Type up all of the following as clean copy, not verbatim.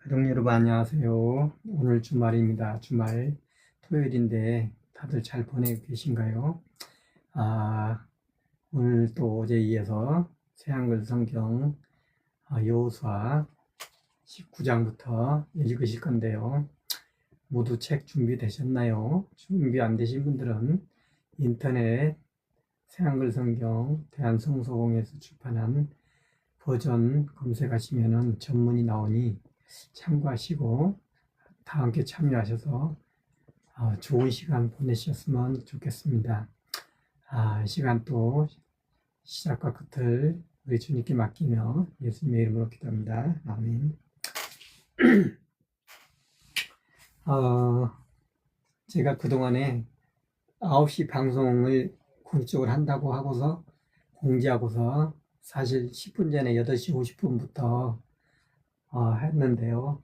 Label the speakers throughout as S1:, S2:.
S1: 가족 여러분 안녕하세요. 오늘 주말입니다. 주말 토요일인데 다들 잘 보내고 계신가요? 오늘 또 어제에 이어서 새한글 성경 여호수아 19장부터 읽으실 건데요. 모두 책 준비되셨나요? 준비 안 되신 분들은 인터넷 새한글 성경 대한성서공회에서 출판한 버전 검색하시면 전문이 나오니 참고하시고 다 함께 참여하셔서 좋은 시간 보내셨으면 좋겠습니다. 이 시간 또 시작과 끝을 우리 주님께 맡기며 예수님의 이름으로 기도합니다. 아멘. 제가 그동안에 9시 방송을 공식적으로 한다고 하고서 공지하고서 사실 10분 전에 8시 50분부터 했는데요.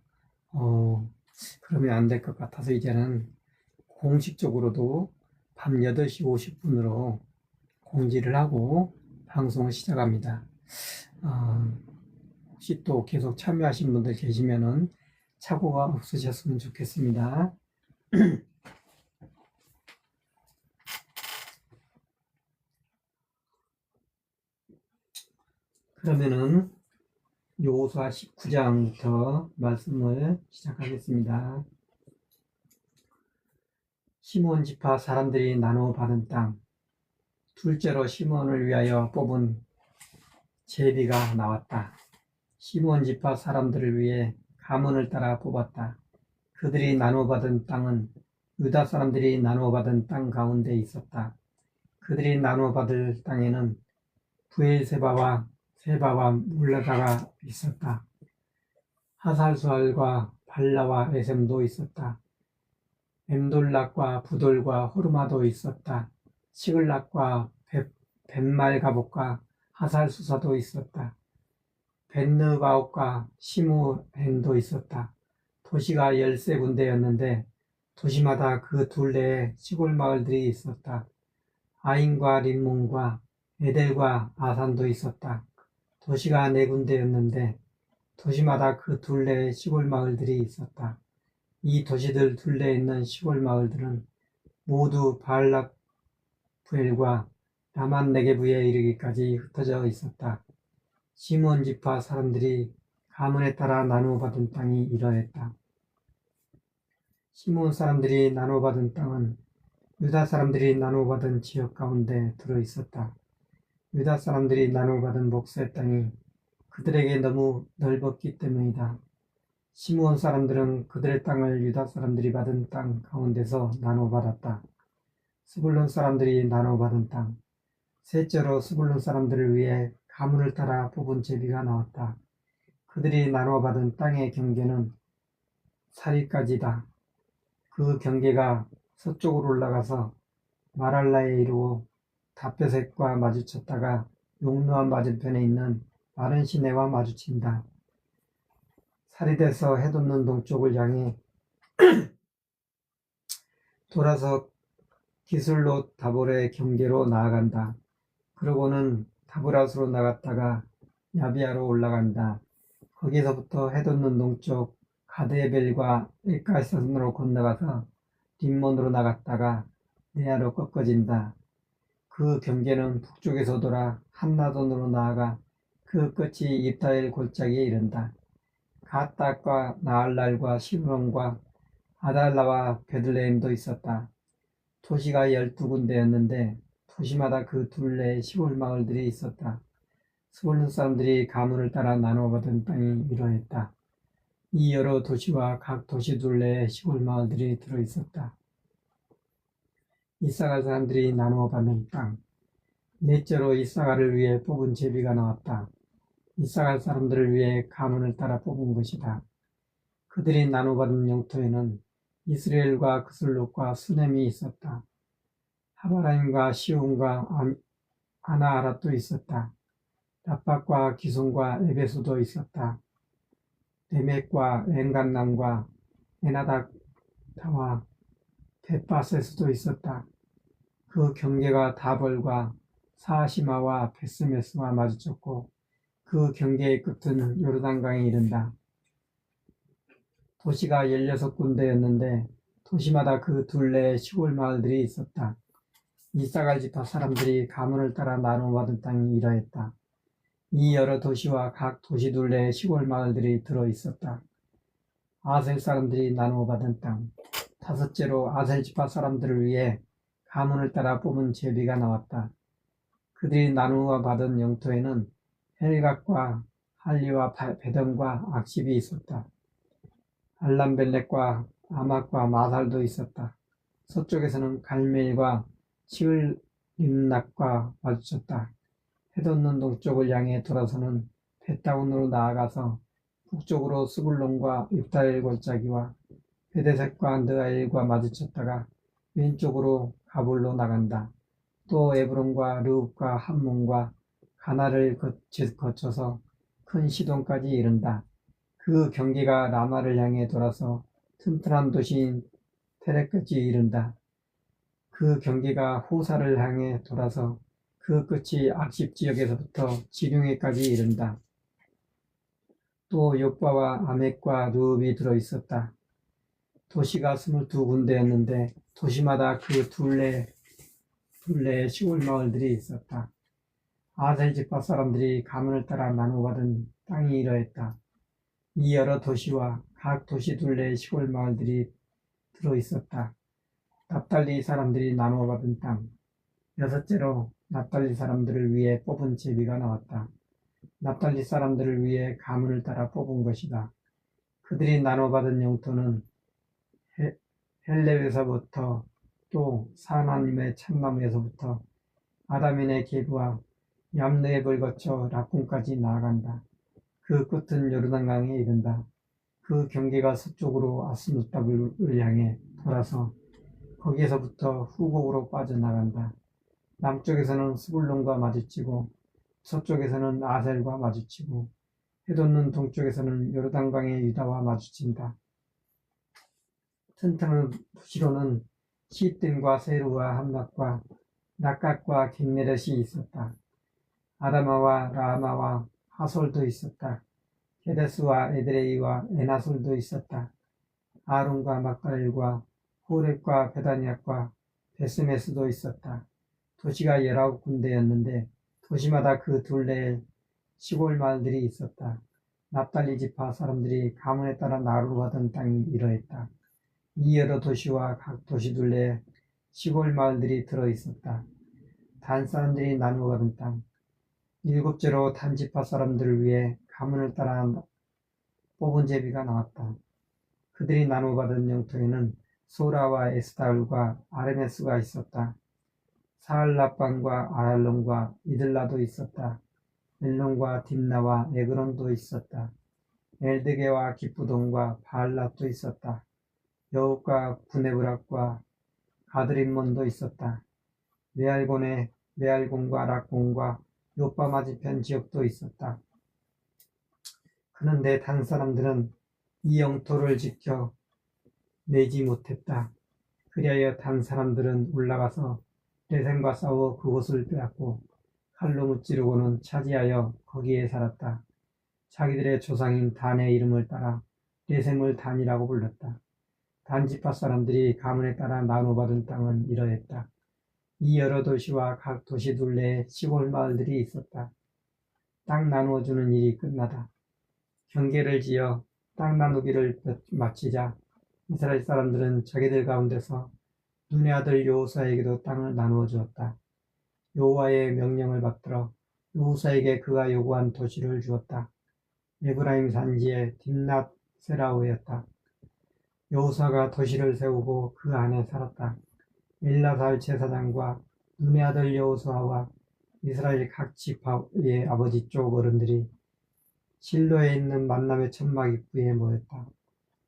S1: 그러면 안 될 것 같아서 이제는 공식적으로도 밤 8시 50분으로 공지를 하고 방송을 시작합니다. 혹시 또 계속 참여하신 분들 계시면은 착오가 없으셨으면 좋겠습니다. 그러면은 여호수아 19장부터 말씀을 시작하겠습니다. 시므온 지파 사람들이 나누어 받은 땅. 둘째로 시므온을 위하여 뽑은 제비가 나왔다. 시므온 지파 사람들을 위해 가문을 따라 뽑았다. 그들이 나누어 받은 땅은 유다 사람들이 나누어 받은 땅 가운데 있었다. 그들이 나누어 받을 땅에는 브엘세바와 세바와 물라다가 있었다. 하살수알과 발라와 에셈도 있었다. 엠돌락과 부돌과 호르마도 있었다. 시글락과 벳말가복과 하살수사도 있었다. 벳느바옥과 시무헨도 있었다. 도시가 13군데였는데 도시마다 그 둘레에 시골 마을들이 있었다. 아인과 림몬과 에델과 아산도 있었다. 도시가 4군데였는데 도시마다 그 둘레에 시골 마을들이 있었다. 이 도시들 둘레에 있는 시골 마을들은 모두 바알락부엘과 라만 네게부에 이르기까지 흩어져 있었다. 시므온 지파 사람들이 가문에 따라 나누어 받은 땅이 이러했다. 시므온 사람들이 나누어 받은 땅은 유다 사람들이 나누어 받은 지역 가운데 들어 있었다. 유다 사람들이 나누어 받은 목수의 땅이 그들에게 너무 넓었기 때문이다. 시므온 사람들은 그들의 땅을 유다 사람들이 받은 땅 가운데서 나누어 받았다. 스불론 사람들이 나누어 받은 땅. 셋째로 스불론 사람들을 위해 가문을 따라 뽑은 제비가 나왔다. 그들이 나누어 받은 땅의 경계는 사리까지다. 그 경계가 서쪽으로 올라가서 마랄라에 이르고 다베셋과 마주쳤다가 용노암 맞은편에 있는 마른 시내와 마주친다. 사리에서 해돋는 동쪽을 향해 돌아서 기슬롯 다볼의 경계로 나아간다. 그러고는 다브라스로 나갔다가 야비아로 올라간다. 거기서부터 해돋는 동쪽 가드에벨과 엘가산으로 건너가서 림몬으로 나갔다가 네아로 꺾어진다. 그 경계는 북쪽에서 돌아 한나돈으로 나아가 그 끝이 입다엘 골짜기에 이른다. 갓닥과 나알랄과 시므론과 아달라와 베들레헴도 있었다. 도시가 12군데였는데 도시마다 그 둘레에 시골 마을들이 있었다. 스불론 사람들이 가문을 따라 나누어 받은 땅이 이러했다. 이 여러 도시와 각 도시 둘레에 시골 마을들이 들어 있었다. 이사갈 사람들이 나누어 받은 땅. 넷째로 이사갈을 위해 뽑은 제비가 나왔다. 이사갈 사람들을 위해 가문을 따라 뽑은 것이다. 그들이 나누어 받은 영토에는 이스라엘과 그슬롯과 수넴이 있었다. 하바라임과 시온과 아나아랏도 있었다. 라빡과 기손과 에베소도 있었다. 레멕과 엔간남과 에나닥다와 벳바세스도 있었다. 그 경계가 다벌과 사시마와 베스메스와 마주쳤고 그 경계의 끝은 요르단강에 이른다. 도시가 16군데였는데 도시마다 그 둘레에 시골 마을들이 있었다. 이사갈 지파 사람들이 가문을 따라 나누어받은 땅이 이러했다. 이 여러 도시와 각 도시 둘레에 시골 마을들이 들어 있었다. 아셀 사람들이 나누어받은 땅. 다섯째로 아셀 지파 사람들을 위해 가문을 따라 뽑은 제비가 나왔다. 그들이 나누어 받은 영토에는 헬갓과 할리와 베던과 악십이 있었다. 알람벨렉과 아막과 마살도 있었다. 서쪽에서는 갈멜과 시을림락과 마주쳤다. 해돋는 동쪽을 향해 돌아서는 벳다운으로 나아가서 북쪽으로 스불론과 입다엘 골짜기와 베데색과 느아엘과 마주쳤다가 왼쪽으로 가볼로 나간다. 또 에브론과 르웁과 함몬과 가나를 거쳐서 큰 시돈까지 이른다. 그 경계가 라마를 향해 돌아서 튼튼한 도시인 테렉까지 이른다. 그 경계가 호사를 향해 돌아서 그 끝이 악십 지역에서부터 지중해까지 이른다. 또 욥바와 아멕과 르웁이 들어있었다. 도시가 22군데였는데 도시마다 그 둘레에 시골 마을들이 있었다. 아셀 지파 사람들이 가문을 따라 나누어받은 땅이 이러했다. 이 여러 도시와 각 도시 둘레에 시골 마을들이 들어있었다. 납달리 사람들이 나누어받은 땅. 여섯째로 납달리 사람들을 위해 뽑은 제비가 나왔다. 납달리 사람들을 위해 가문을 따라 뽑은 것이다. 그들이 나눠받은 영토는 헬렙에서부터 또 사하나님의 참나무에서부터 아다민의 계부와 얌느앱을 거쳐 락군까지 나아간다. 그 끝은 요르단강에 이른다. 그 경계가 서쪽으로 아스누답을 향해 돌아서 거기에서부터 후곡으로 빠져나간다. 남쪽에서는 스불론과 마주치고 서쪽에서는 아셀과 마주치고 해돋는 동쪽에서는 요르단강의 유다와 마주친다. 튼튼한 도시로는 시뜸과 세루와 함락과 낙갓과 겟네렛이 있었다. 아다마와 라마와 하솔도 있었다. 게데스와 에드레이와 에나솔도 있었다. 아론과 막갈과 호렙과 베다니악과 베스메스도 있었다. 도시가 19군데였는데 도시마다 그 둘레에 시골 마을들이 있었다. 납달리 지파 사람들이 가문에 따라 나누어받은 땅이 이러했다. 이 여러 도시와 각 도시 둘레에 시골 마을들이 들어있었다. 단 사람들이 나누어받은 땅. 일곱째로 단 지파 사람들을 위해 가문을 따라 뽑은 제비가 나왔다. 그들이 나누어받은 영토에는 소라와 에스타울과 아르메스가 있었다. 사알라반과 아얄론과 이들라도 있었다. 엘론과 딥나와 에그론도 있었다. 엘드게와 기쁘돈과 바알랏도 있었다. 여욱과 구네브락과 가드림몬도 있었다. 메알곤과 락곤과 요빠 맞은편 지역도 있었다. 그런데 단 사람들은 이 영토를 지켜 내지 못했다. 그리하여 단 사람들은 올라가서 레셈과 싸워 그곳을 빼앗고 칼로 무찌르고는 차지하여 거기에 살았다. 자기들의 조상인 단의 이름을 따라 레셈을 단이라고 불렀다. 단 지파 사람들이 가문에 따라 나눠받은 땅은 이러했다. 이 여러 도시와 각 도시 둘레에 시골 마을들이 있었다. 땅 나누어주는 일이 끝나다. 경계를 지어 땅 나누기를 마치자 이스라엘 사람들은 자기들 가운데서 눈의 아들 여호수아에게도 땅을 나누어 주었다. 여호와의 명령을 받들어 여호수아에게 그가 요구한 도시를 주었다. 에브라임 산지의 딥낫 세라오였다. 여호수아가 도시를 세우고 그 안에 살았다. 엘라살 제사장과 눈의 아들 여호수아와 이스라엘 각 지파의 아버지 쪽 어른들이 실로에 있는 만남의 천막 입구에 모였다.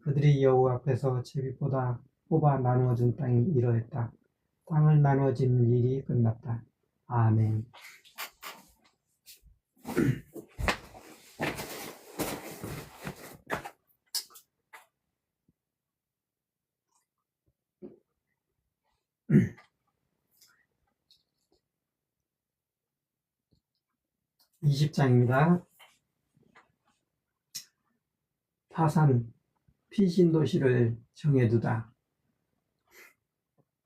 S1: 그들이 여호와 앞에서 제비보다 뽑아 나누어준 땅이 이러했다. 땅을 나누어지는 일이 끝났다. 아멘. (20장입니다) 파산, 피신 도시를 정해두다.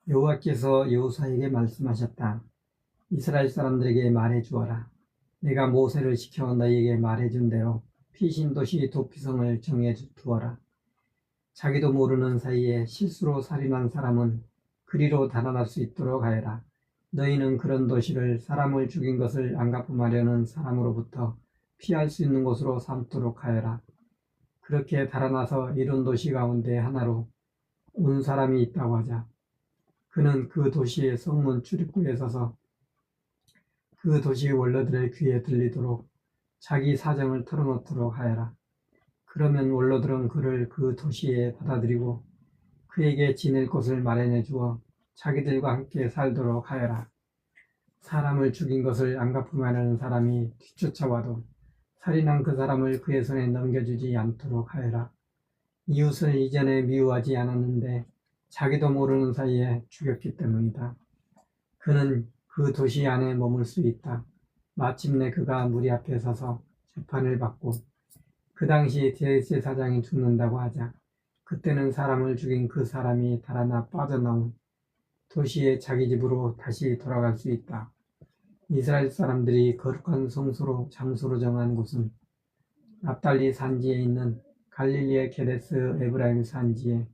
S1: 여호와께서 여호수아에게 말씀하셨다. 이스라엘 사람들에게 말해주어라. 내가 모세를 시켜 너희에게 말해준 대로 피신 도시 도피성을 정해두어라. 자기도 모르는 사이에 실수로 살인한 사람은 그리로 달아날 수 있도록 하여라. 너희는 그런 도시를 사람을 죽인 것을 안갚음하려는 사람으로부터 피할 수 있는 곳으로 삼도록 하여라. 그렇게 달아나서 이룬 도시 가운데 하나로 온 사람이 있다고 하자. 그는 그 도시의 성문 출입구에 서서 그 도시 원로들의 귀에 들리도록 자기 사정을 털어놓도록 하여라. 그러면 원로들은 그를 그 도시에 받아들이고 그에게 지낼 곳을 마련해 주어 자기들과 함께 살도록 하여라. 사람을 죽인 것을 안갚음하려는 사람이 뒤쫓아와도 살인한 그 사람을 그의 손에 넘겨주지 않도록 하여라. 이웃을 이전에 미워하지 않았는데 자기도 모르는 사이에 죽였기 때문이다. 그는 그 도시 안에 머물 수 있다. 마침내 그가 무리 앞에 서서 재판을 받고 그 당시 대제사장이 죽는다고 하자. 그때는 사람을 죽인 그 사람이 달아나 빠져나온 도시의 자기 집으로 다시 돌아갈 수 있다. 이스라엘 사람들이 거룩한 성소로 장소로 정한 곳은 납달리 산지에 있는 갈릴리의 게데스, 에브라임 산지의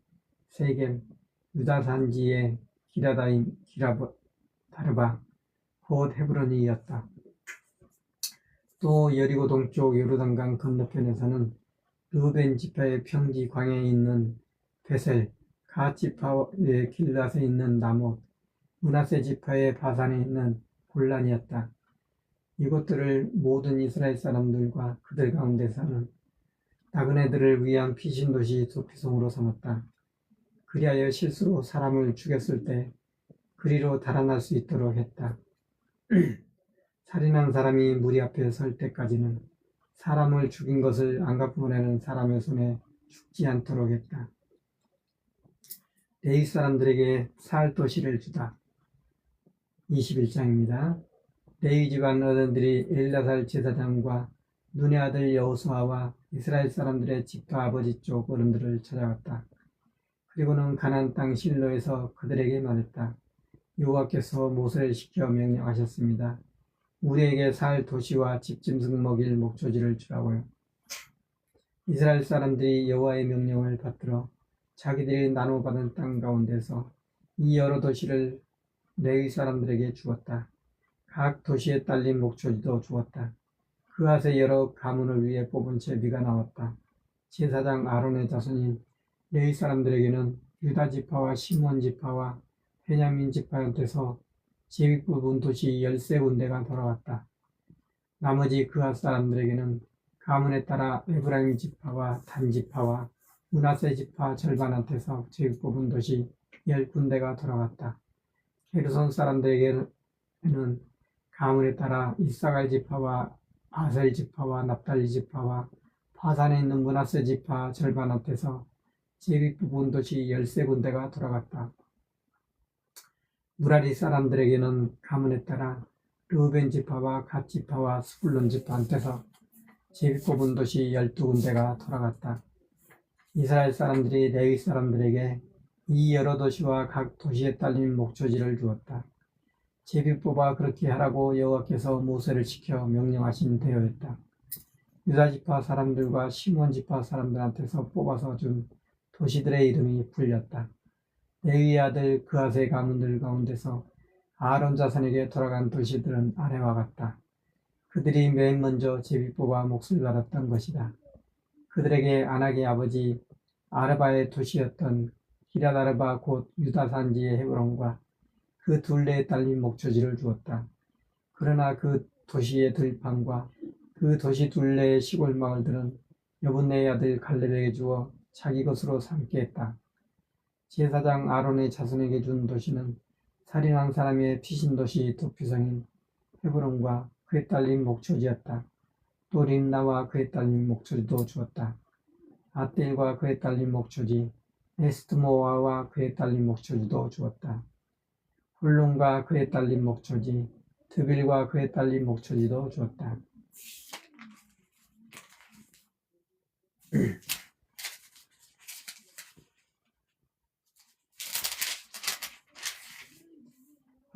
S1: 세겜, 유다 산지의 기라다임, 기라다르바, 곧 헤브론이었다. 또 여리고 동쪽 요르단강 건너편에서는 르우벤 지파의 평지 광야에 있는 베셀, 갓 지파의 길앗에 있는 나못, 므낫세 지파의 바산에 있는 골란이었다. 이곳들을 모든 이스라엘 사람들과 그들 가운데 사는 나그네들을 위한 피신도시 도피성으로 삼았다. 그리하여 실수로 사람을 죽였을 때 그리로 달아날 수 있도록 했다. 살인한 사람이 무리 앞에 설 때까지는 사람을 죽인 것을 안갚음하려는 사람의 손에 죽지 않도록 했다. 레위 사람들에게 살 도시를 주다. 21장입니다. 레위 집안 어른들이 엘라살 제사장과 눈의 아들 여호수아와 이스라엘 사람들의 집파 아버지 쪽 어른들을 찾아갔다. 그리고는 가나안 땅 실로에서 그들에게 말했다. 여호와께서 모세를 시켜 명령하셨습니다. 우리에게 살 도시와 집짐승 먹일 목조지를 주라고요. 이스라엘 사람들이 여호와의 명령을 받들어 자기들이 나눠받은 땅 가운데서 이 여러 도시를 레위 사람들에게 주었다. 각 도시에 딸린 목조지도 주었다. 그앗의 여러 가문을 위해 뽑은 제비가 나왔다. 제사장 아론의 자손인 레위 사람들에게는 유다 지파와 시몬 지파와 베냐민 지파한테서 제비 뽑은 도시 13군데가 돌아왔다. 나머지 그앗 사람들에게는 가문에 따라 에브라임 지파와 단 지파와 므낫세 지파 절반한테서 제비 뽑은 도시 10군데가 돌아왔다. 게르손 사람들에게는 가문에 따라 이사갈 지파와 아셀 지파와 납달리 지파와 바산에 있는 므낫세 지파 절반한테서 제비 뽑은 도시 13군데가 돌아갔다. 무라리 사람들에게는 가문에 따라 르우벤 지파와 갓 지파와 스불론 지파한테서 제비 뽑은 도시 12군데가 돌아갔다. 이스라엘 사람들이 레위 사람들에게 이 여러 도시와 각 도시에 딸린 목조지를 주었다. 제비 뽑아 그렇게 하라고 여호와께서 모세를 시켜 명령하신 대로였다. 유다 지파 사람들과 시몬 지파 사람들한테서 뽑아서 준 도시들의 이름이 불렸다. 레위의 아들 그앗의 가문들 가운데서 아론 자손에게 돌아간 도시들은 아래와 같다. 그들이 맨 먼저 제비 뽑아 몫을 받았던 것이다. 그들에게 아낙의 아버지 아르바의 도시였던 기럇아르바 곧 유다 산지의 헤브론과 그 둘레에 딸린 목조지를 주었다. 그러나 그 도시의 들판과 그 도시 둘레의 시골 마을들은 여분네의 아들 갈렙에게 주어 자기 것으로 삼게 했다. 제사장 아론의 자손에게 준 도시는 살인한 사람의 피신도시 도피성인 헤브론과 그에 딸린 목조지였다. 또 림나와 그에 딸린 목조지도 주었다. 아델과 그에 딸린 목조지, 에스트모아와 그에 딸린 목조지도 주었다. 훌룬과 그에 딸린 목조지, 드빌과 그에 딸린 목조지도 주었다.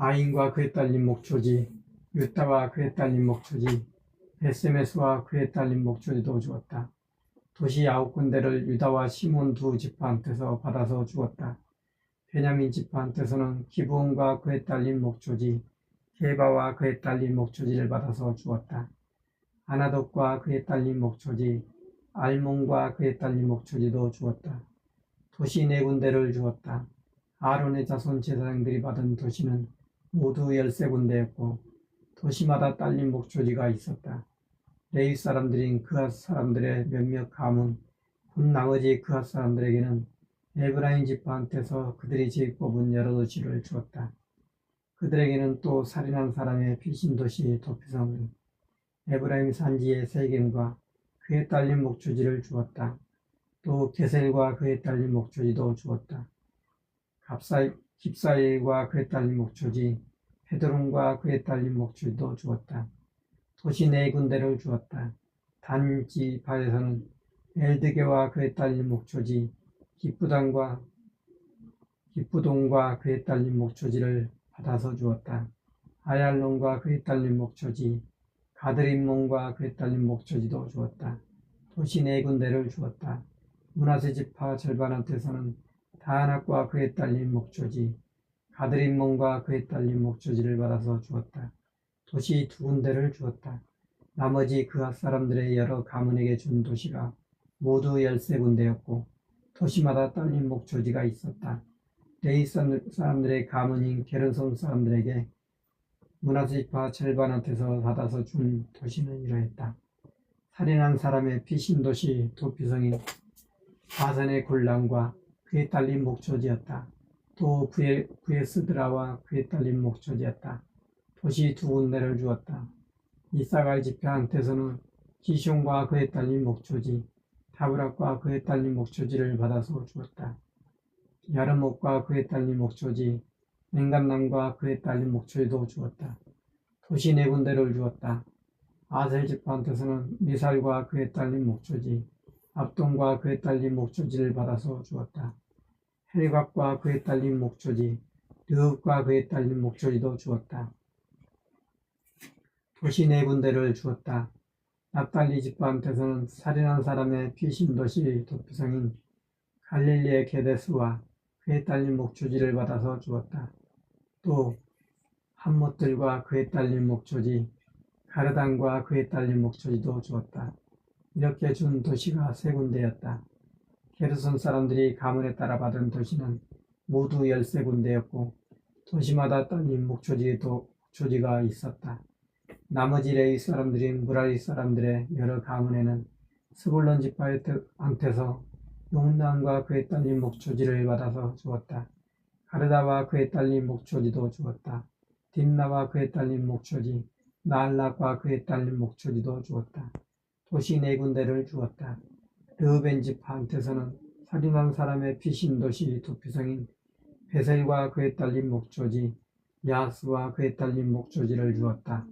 S1: 아인과 그에 딸린 목초지, 유다와 그에 딸린 목초지, 베세메스와 그에 딸린 목초지도 주었다. 도시 9군데를 유다와 시몬 두 지파한테서 받아서 주었다. 베냐민 지파한테서는 기브온과 그에 딸린 목초지, 게바와 그에 딸린 목초지를 받아서 주었다. 아나돗과 그에 딸린 목초지, 알몬과 그에 딸린 목초지도 주었다. 도시 4군데를 주었다. 아론의 자손 제사장들이 받은 도시는 모두 13군데였고 도시마다 딸린 목초지가 있었다. 레위 사람들인 그앗 사람들의 몇몇 가문, 곧 나머지 그앗 사람들에게는 에브라임 지파한테서 그들이 지어 뽑은 여러 도시를 주었다. 그들에게는 또 살인한 사람의 피신 도시 도피성은 에브라임 산지의 세겜과 그에 딸린 목초지를 주었다. 또 게셀과 그에 딸린 목초지도 주었다. 깁사일과 그에 딸린 목초지, 헤드론과 그에 딸린 목초지도 주었다. 도시 4군데를 주었다. 단 지파에서는 엘드게와 그에 딸린 목초지, 기쁘동과 그에 딸린 목초지를 받아서 주었다. 아얄론과 그에 딸린 목초지, 가드림몬과 그에 딸린 목초지도 주었다. 도시 4군데를 주었다. 므낫세 지파 절반한테서는 다낙과 그에 딸린 목초지, 가드림몬과 그에 딸린 목초지를 받아서 주었다. 도시 2군데를 주었다. 나머지 그앗 사람들의 여러 가문에게 준 도시가 모두 13군데였고 도시마다 딸린 목초지가 있었다. 레위 사람들의 가문인 게르손 사람들에게 므낫세 지파 절반한테서 받아서 준 도시는 이러했다. 살인한 사람의 피신 도시 도피성인 바산의 굴람과 그에 딸린 목초지였다. 또 부에스드라와 그에 딸린 목초지였다. 도시 2군데를 주었다. 이사갈 지파한테서는 기숑과 그에 딸린 목초지, 다브락과 그에 딸린 목초지를 받아서 주었다. 야르목과 그에 딸린 목초지, 맹감남과 그에 딸린 목초지도 주었다. 도시 4군데를 주었다. 아셀 지파한테서는 미살과 그에 딸린 목초지, 압돈과 그에 딸린 목초지를 받아서 주었다. 헬각과 그에 딸린 목초지, 르흡과 그에 딸린 목초지도 주었다. 도시 4군데를 주었다. 납달리 지파한테서는 살인한 사람의 피신 도시 도피성인 갈릴리의 게데스와 그에 딸린 목초지를 받아서 주었다. 또 함못들과 그에 딸린 목초지, 가르단과 그에 딸린 목초지도 주었다. 이렇게 준 도시가 3군데였다. 게르손 사람들이 가문에 따라 받은 도시는 모두 13군데였고 도시마다 딸린 목초지가 있었다. 나머지 레위 사람들인 무라리 사람들의 여러 가문에는 스불론 지파한테서 용란과 그에 딸린 목초지를 받아서 주었다. 가르다와 그에 딸린 목초지도 주었다. 딥나와 그에 딸린 목초지, 나알락과 그에 딸린 목초지도 주었다. 도시 4군데를 주었다. 르우벤 지파한테서는 살인한 사람의 피신 도시 도피성인 베셀과 그에 딸린 목초지, 야스와 그에 딸린 목초지를 주었다.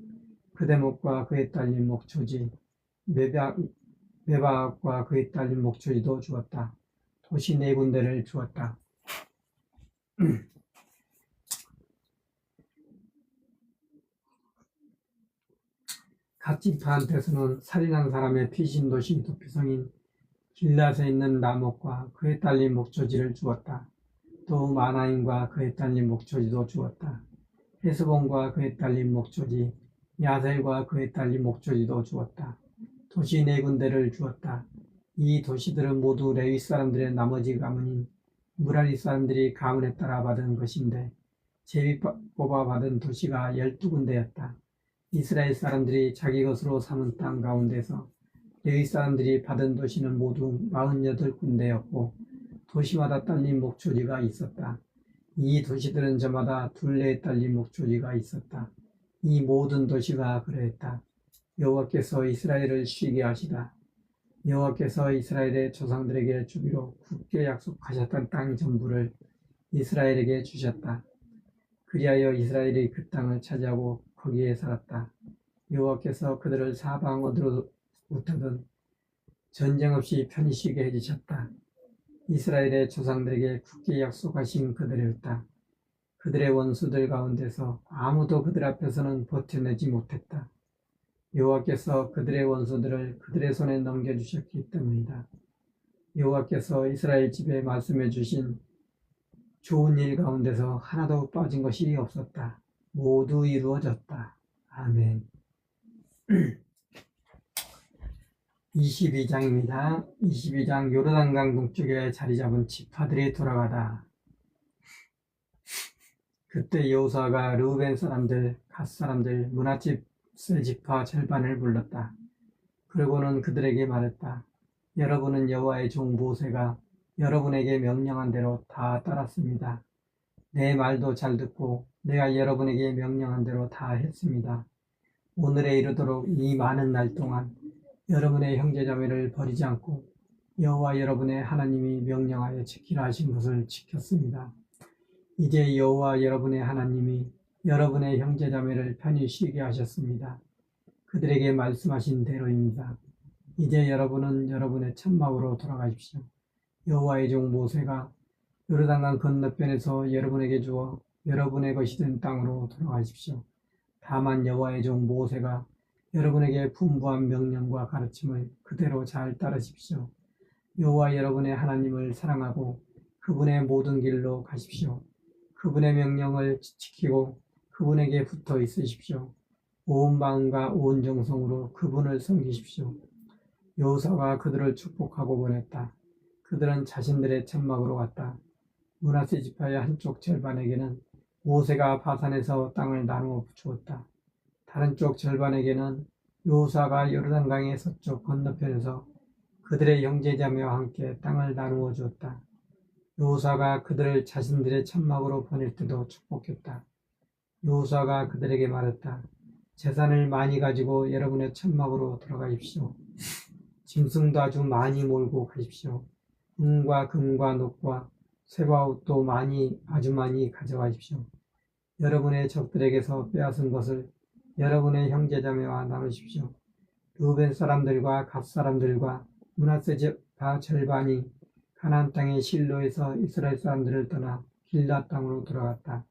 S1: 그대목과 그에 딸린 목초지, 메바과 그에 딸린 목초지도 주었다. 도시 4군데를 주었다. 각 지파한테서는 살인한 사람의 피신 도시 도피성인 길앗에 있는 라목과 그에 딸린 목초지를 주었다. 또 마나임과 그에 딸린 목초지도 주었다. 헤스본과 그에 딸린 목초지, 야셀과 그에 딸린 목초지도 주었다. 도시 4군데를 주었다. 이 도시들은 모두 레위 사람들의 나머지 가문인 무라리 사람들이 가문에 따라 받은 것인데 제비 뽑아 받은 도시가 12군데였다. 이스라엘 사람들이 자기 것으로 삼은 땅 가운데서 레위 사람들이 받은 도시는 모두 48군데였고 도시마다 딸린 목초지가 있었다. 이 도시들은 저마다 둘레에 딸린 목초지가 있었다. 이 모든 도시가 그러했다. 여호와께서 이스라엘을 쉬게 하시다. 여호와께서 이스라엘의 조상들에게 주기로 굳게 약속하셨던 땅 전부를 이스라엘에게 주셨다. 그리하여 이스라엘이 그 땅을 차지하고 거기에 살았다. 여호와께서 그들을 사방 어디로부터든 전쟁 없이 편히 쉬게 해주셨다. 이스라엘의 조상들에게 굳게 약속하신 그들이었다. 그들의 원수들 가운데서 아무도 그들 앞에서는 버텨내지 못했다. 여호와께서 그들의 원수들을 그들의 손에 넘겨주셨기 때문이다. 여호와께서 이스라엘 집에 말씀해 주신 좋은 일 가운데서 하나도 빠진 것이 없었다. 모두 이루어졌다. 아멘. 22장입니다. 22장 요르단강 동쪽에 자리 잡은 지파들이 돌아가다. 그때 여호수아가 르우벤 사람들, 갓 사람들, 므낫세 지파 절반을 불렀다. 그리고는 그들에게 말했다. 여러분은 여호와의 종 모세가 여러분에게 명령한 대로 다 따랐습니다. 내 말도 잘 듣고 내가 여러분에게 명령한 대로 다 했습니다. 오늘에 이르도록 이 많은 날 동안 여러분의 형제자매를 버리지 않고 여호와 여러분의 하나님이 명령하여 지키라 하신 것을 지켰습니다. 이제 여호와 여러분의 하나님이 여러분의 형제자매를 편히 쉬게 하셨습니다. 그들에게 말씀하신 대로입니다. 이제 여러분은 여러분의 천막으로 돌아가십시오. 여호와의 종 모세가 요르단강 건너편에서 여러분에게 주어 여러분의 것이 된 땅으로 돌아가십시오. 다만 여호와의 종 모세가 여러분에게 분부한 명령과 가르침을 그대로 잘 따르십시오. 여호와 여러분의 하나님을 사랑하고 그분의 모든 길로 가십시오. 그분의 명령을 지키고 그분에게 붙어 있으십시오. 온 마음과 온 정성으로 그분을 섬기십시오. 여호수아가 그들을 축복하고 보냈다. 그들은 자신들의 천막으로 갔다. 므낫세 지파의 한쪽 절반에게는 모세가 바산에서 땅을 나누어 주었다. 다른 쪽 절반에게는 여호수아가 요르단강의 서쪽 건너편에서 그들의 형제자매와 함께 땅을 나누어 주었다. 여호수아가 그들을 자신들의 천막으로 보낼 때도 축복했다. 여호수아가 그들에게 말했다. 재산을 많이 가지고 여러분의 천막으로 돌아가십시오. 짐승도 아주 많이 몰고 가십시오. 은과 금과 녹과 쇠와 옷도 아주 많이 가져가십시오. 여러분의 적들에게서 빼앗은 것을 여러분의 형제자매와 나누십시오. 르우벤 사람들과 갓 사람들과 므낫세 지파 절반이 가나안 땅의 실로에서 이스라엘 사람들을 떠나 길앗 땅으로 돌아갔다.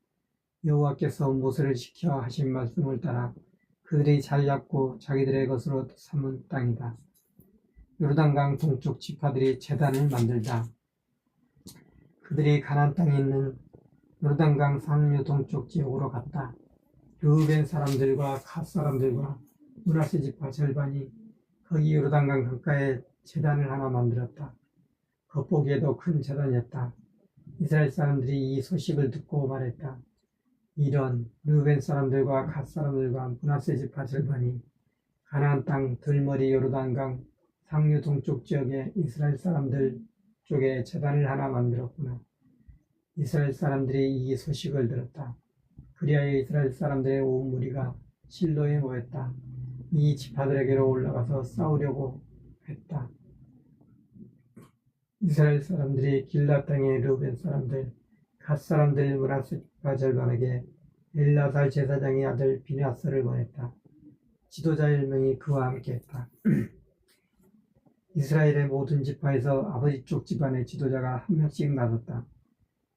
S1: 여호와께서 모세를 시켜 하신 말씀을 따라 그들이 잘 잡고 자기들의 것으로 삼은 땅이다. 요르단강 동쪽 지파들이 제단을 만들다. 그들이 가나안 땅에 있는 요르단강 상류 동쪽 지역으로 갔다. 르우벤 사람들과 갓 사람들과 므낫세 지파 절반이 거기 요르단강 강가에 제단을 하나 만들었다. 겉보기에도 큰 제단이었다. 이스라엘 사람들이 이 소식을 듣고 말했다. 이런 르우벤 사람들과 갓 사람들과 므낫세 지파 절반이 가나안 땅 들머리 요르단강 상류 동쪽 지역에 이스라엘 사람들 쪽에 제단을 하나 만들었구나. 이스라엘 사람들이 이 소식을 들었다. 그리하여 이스라엘 사람들의 온 무리가 실로에 모였다. 이 지파들에게로 올라가서 싸우려고 했다. 이스라엘 사람들이 길앗 땅의 르우벤 사람들, 갓 사람들 므낫세 지파 절반에게 엘라살 제사장의 아들 비냐스를 보냈다. 지도자 1명이 그와 함께했다. 이스라엘의 모든 지파에서 아버지 쪽 집안의 지도자가 한 명씩 나섰다.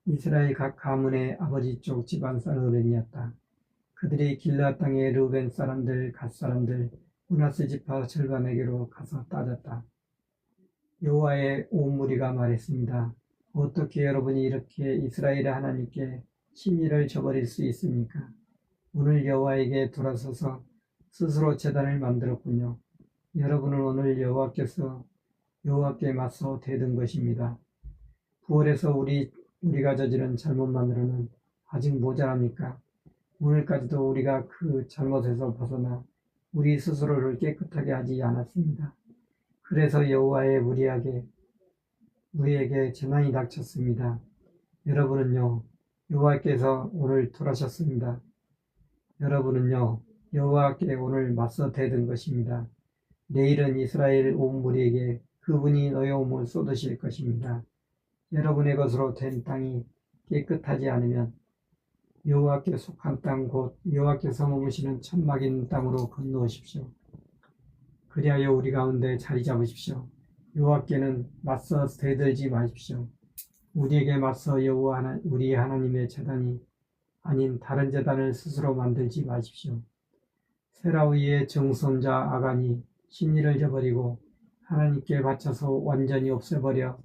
S1: 이스라엘 각 가문의 아버지 쪽 집안 르우벤이었다. 그들이 길앗 땅의 르우벤 사람들, 갓 사람들, 므낫세 지파 절반에게로 가서 따졌다. 여호와의 온 무리가 말했습니다. 어떻게 여러분이 이렇게 이스라엘의 하나님께 심의를 저버릴 수 있습니까? 오늘 여호와에게 돌아서서 스스로 제단을 만들었군요. 여러분은 오늘 여호와께 맞서 대든 것입니다. 9월에서 우리가 저지른 잘못만으로는 아직 모자랍니까? 오늘까지도 우리가 그 잘못에서 벗어나 우리 스스로를 깨끗하게 하지 않았습니다. 그래서 여호와의 우리에게 재난이 닥쳤습니다. 여러분은요, 여호와께서 오늘 돌아셨습니다. 여러분은요, 여호와께 오늘 맞서 대든 것입니다. 내일은 이스라엘 온 무리에게 그분이 노여움을 쏟으실 것입니다. 여러분의 것으로 된 땅이 깨끗하지 않으면 여호와께 속한 땅 곧 여호와께서 머무시는 천막이 있는 땅으로 건너오십시오. 그리하여 우리 가운데 자리 잡으십시오. 여호와께는 맞서 대들지 마십시오. 우리에게 맞서 우리 하나님의 제단이 아닌 다른 제단을 스스로 만들지 마십시오. 세라위의 정손자 아간이 신의를 저버리고 하나님께 바쳐서 완전히 없애버려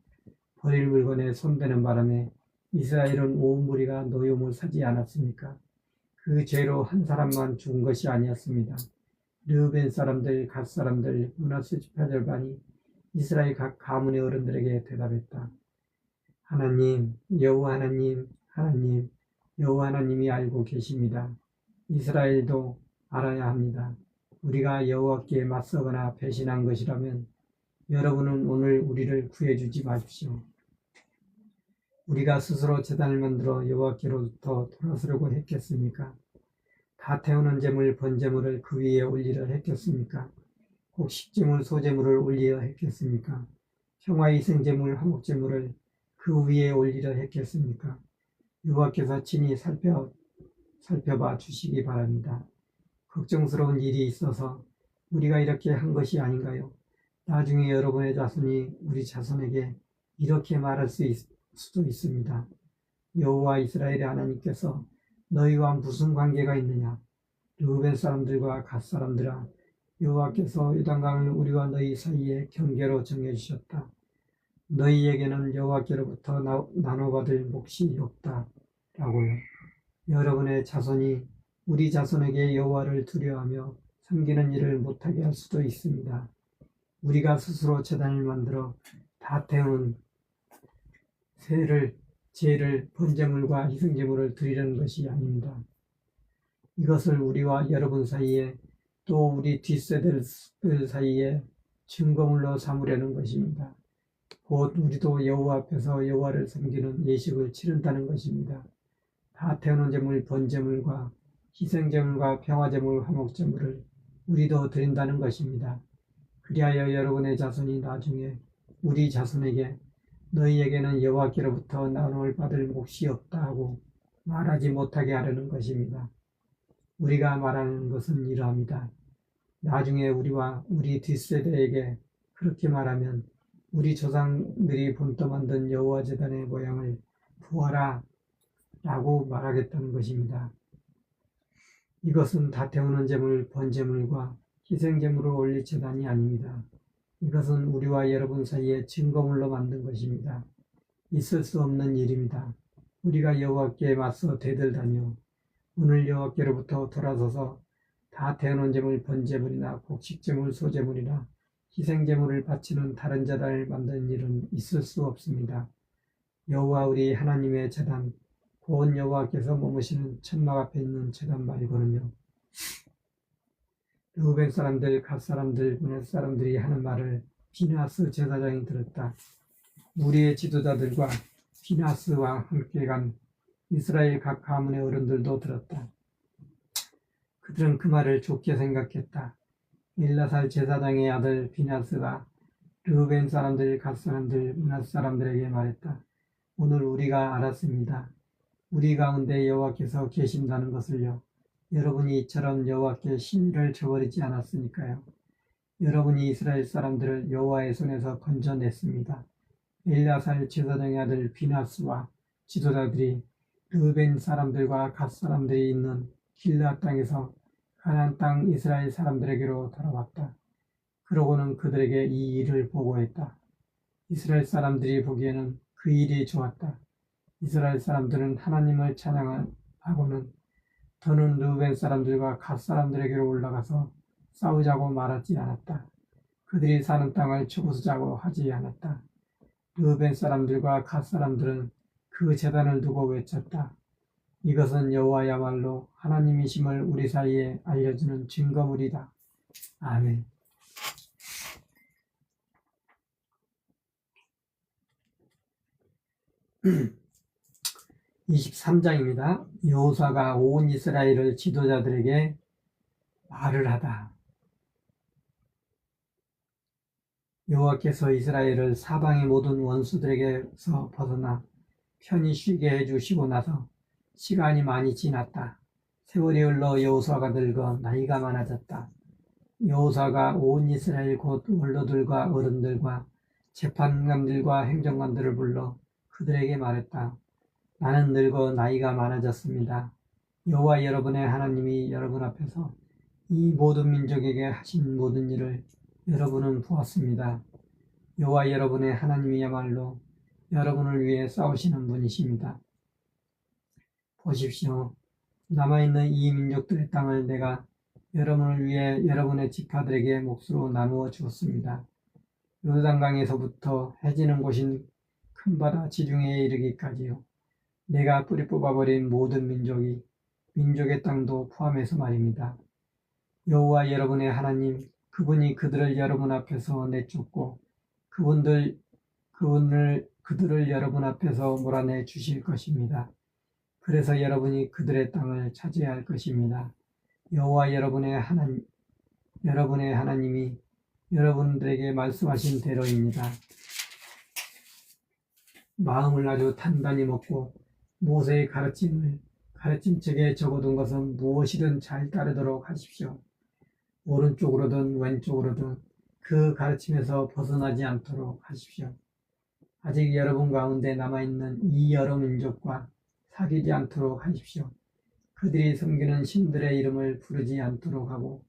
S1: 버릴 물건에 손대는 바람에 이스라엘은 온 무리가 노여움을 사지 않았습니까? 그 죄로 한 사람만 죽은 것이 아니었습니다. 르벤 사람들, 갓 사람들, 므낫세 지파 절반이 이스라엘 각 가문의 어른들에게 대답했다. 하나님, 여호와 하나님, 하나님, 여호와 하나님이 알고 계십니다. 이스라엘도 알아야 합니다. 우리가 여호와께 맞서거나 배신한 것이라면 여러분은 오늘 우리를 구해주지 마십시오. 우리가 스스로 제단을 만들어 여호와께로부터 돌아서려고 했겠습니까? 다 태우는 제물, 번제물을 그 위에 올리려 했겠습니까? 곡식제물, 소제물을 올리려 했겠습니까? 평화희생제물, 화목제물을 그 위에 올리려 했겠습니까? 여호와께서 친히 살펴봐 주시기 바랍니다. 걱정스러운 일이 있어서 우리가 이렇게 한 것이 아닌가요? 나중에 여러분의 자손이 우리 자손에게 이렇게 말할 수도 있습니다. 여호와 이스라엘의 하나님께서 너희와 무슨 관계가 있느냐? 르우벤 사람들과 갓 사람들아, 여호와께서 요단강을 우리와 너희 사이에 경계로 정해주셨다. 너희에게는 여호와께로부터 나눠받을 몫이 없다. 라고요. 여러분의 자손이 우리 자손에게 여호와를 두려워하며 섬기는 일을 못하게 할 수도 있습니다. 우리가 스스로 제단을 만들어 다 태우는 제를 번제물과 희생제물을 드리려는 것이 아닙니다. 이것을 우리와 여러분 사이에 또 우리 뒷세대들 사이에 증거물로 삼으려는 것입니다. 곧 우리도 여호와 앞에서 여호와를 섬기는 예식을 치른다는 것입니다. 다 태우는 제물, 번제물과 희생제물과 평화제물, 화목제물을 우리도 드린다는 것입니다. 그리하여 여러분의 자손이 나중에 우리 자손에게 너희에게는 여호와께로부터 나눔을 받을 몫이 없다 하고 말하지 못하게 하려는 것입니다. 우리가 말하는 것은 이러합니다. 나중에 우리와 우리 뒷세대에게 그렇게 말하면 우리 조상들이 본떠 만든 여호와 제단의 모양을 보아라 라고 말하겠다는 것입니다. 이것은 다 태우는 제물, 번제물과 희생제물을 올릴 제단이 아닙니다. 이것은 우리와 여러분 사이에 증거물로 만든 것입니다. 있을 수 없는 일입니다. 우리가 여호와께 맞서 대들다니요. 오늘 여호와께로부터 돌아서서 다 태우는 제물, 번제물이나 곡식제물, 소제물이나 희생제물을 바치는 다른 제단을 만드는 일은 있을 수 없습니다. 여호와 우리 하나님의 제단, 곧 여호와께서 머무시는 천막 앞에 있는 제단 말이거든요. 르우벤 사람들, 갓 사람들, 므낫세 사람들이 하는 말을 비나스 제사장이 들었다. 무리의 지도자들과 비나스와 함께 간 이스라엘 각 가문의 어른들도 들었다. 그들은 그 말을 좋게 생각했다. 일라살 제사장의 아들 비나스가 르우벤 사람들, 갓 사람들, 므낫세 사람들에게 말했다. 오늘 우리가 알았습니다. 우리 가운데 여호와께서 계신다는 것을요. 여러분이 이처럼 여호와께 신의를 저버리지 않았으니까요. 여러분이 이스라엘 사람들을 여호와의 손에서 건져냈습니다. 엘야살 제사장의 아들 비나스와 지도자들이 르우벤 사람들과 갓 사람들이 있는 길르앗 땅에서 가나안 땅 이스라엘 사람들에게로 돌아왔다. 그러고는 그들에게 이 일을 보고했다. 이스라엘 사람들이 보기에는 그 일이 좋았다. 이스라엘 사람들은 하나님을 찬양하고는 더는 르우벤 사람들과 갓 사람들에게로 올라가서 싸우자고 말하지 않았다. 그들이 사는 땅을 쳐부수자고 하지 않았다. 르우벤 사람들과 갓 사람들은 그 제단을 두고 외쳤다. 이것은 여호와야말로 하나님이심을 우리 사이에 알려주는 증거물이다. 아멘. 23장입니다. 여호수아가 온 이스라엘을 지도자들에게 말을 하다. 여호와께서 이스라엘을 사방의 모든 원수들에게서 벗어나 편히 쉬게 해주시고 나서 시간이 많이 지났다. 세월이 흘러 여호수아가 늙어 나이가 많아졌다. 여호수아가 온 이스라엘 곧 원로들과 어른들과 재판관들과 행정관들을 불러 그들에게 말했다. 나는 늙어 나이가 많아졌습니다. 여호와 여러분의 하나님이 여러분 앞에서 이 모든 민족에게 하신 모든 일을 여러분은 보았습니다. 여호와 여러분의 하나님이야말로 여러분을 위해 싸우시는 분이십니다. 보십시오. 남아있는 이 민족들의 땅을 내가 여러분을 위해 여러분의 지파들에게 몫으로 나누어 주었습니다. 요르단강에서부터 해지는 곳인 큰 바다 지중해에 이르기까지요. 내가 뿌리 뽑아버린 모든 민족의 땅도 포함해서 말입니다. 여호와 여러분의 하나님, 그분이 그들을 여러분 앞에서 내쫓고 그들을 여러분 앞에서 몰아내 주실 것입니다. 그래서 여러분이 그들의 땅을 차지해야 할 것입니다. 여호와 여러분의 하나님이 여러분들에게 말씀하신 대로입니다. 마음을 아주 단단히 먹고 모세의 가르침책에 적어둔 것은 무엇이든 잘 따르도록 하십시오. 오른쪽으로든 왼쪽으로든 그 가르침에서 벗어나지 않도록 하십시오. 아직 여러분 가운데 남아있는 이 여러 민족과 사귀지 않도록 하십시오. 그들이 섬기는 신들의 이름을 부르지 않도록 하고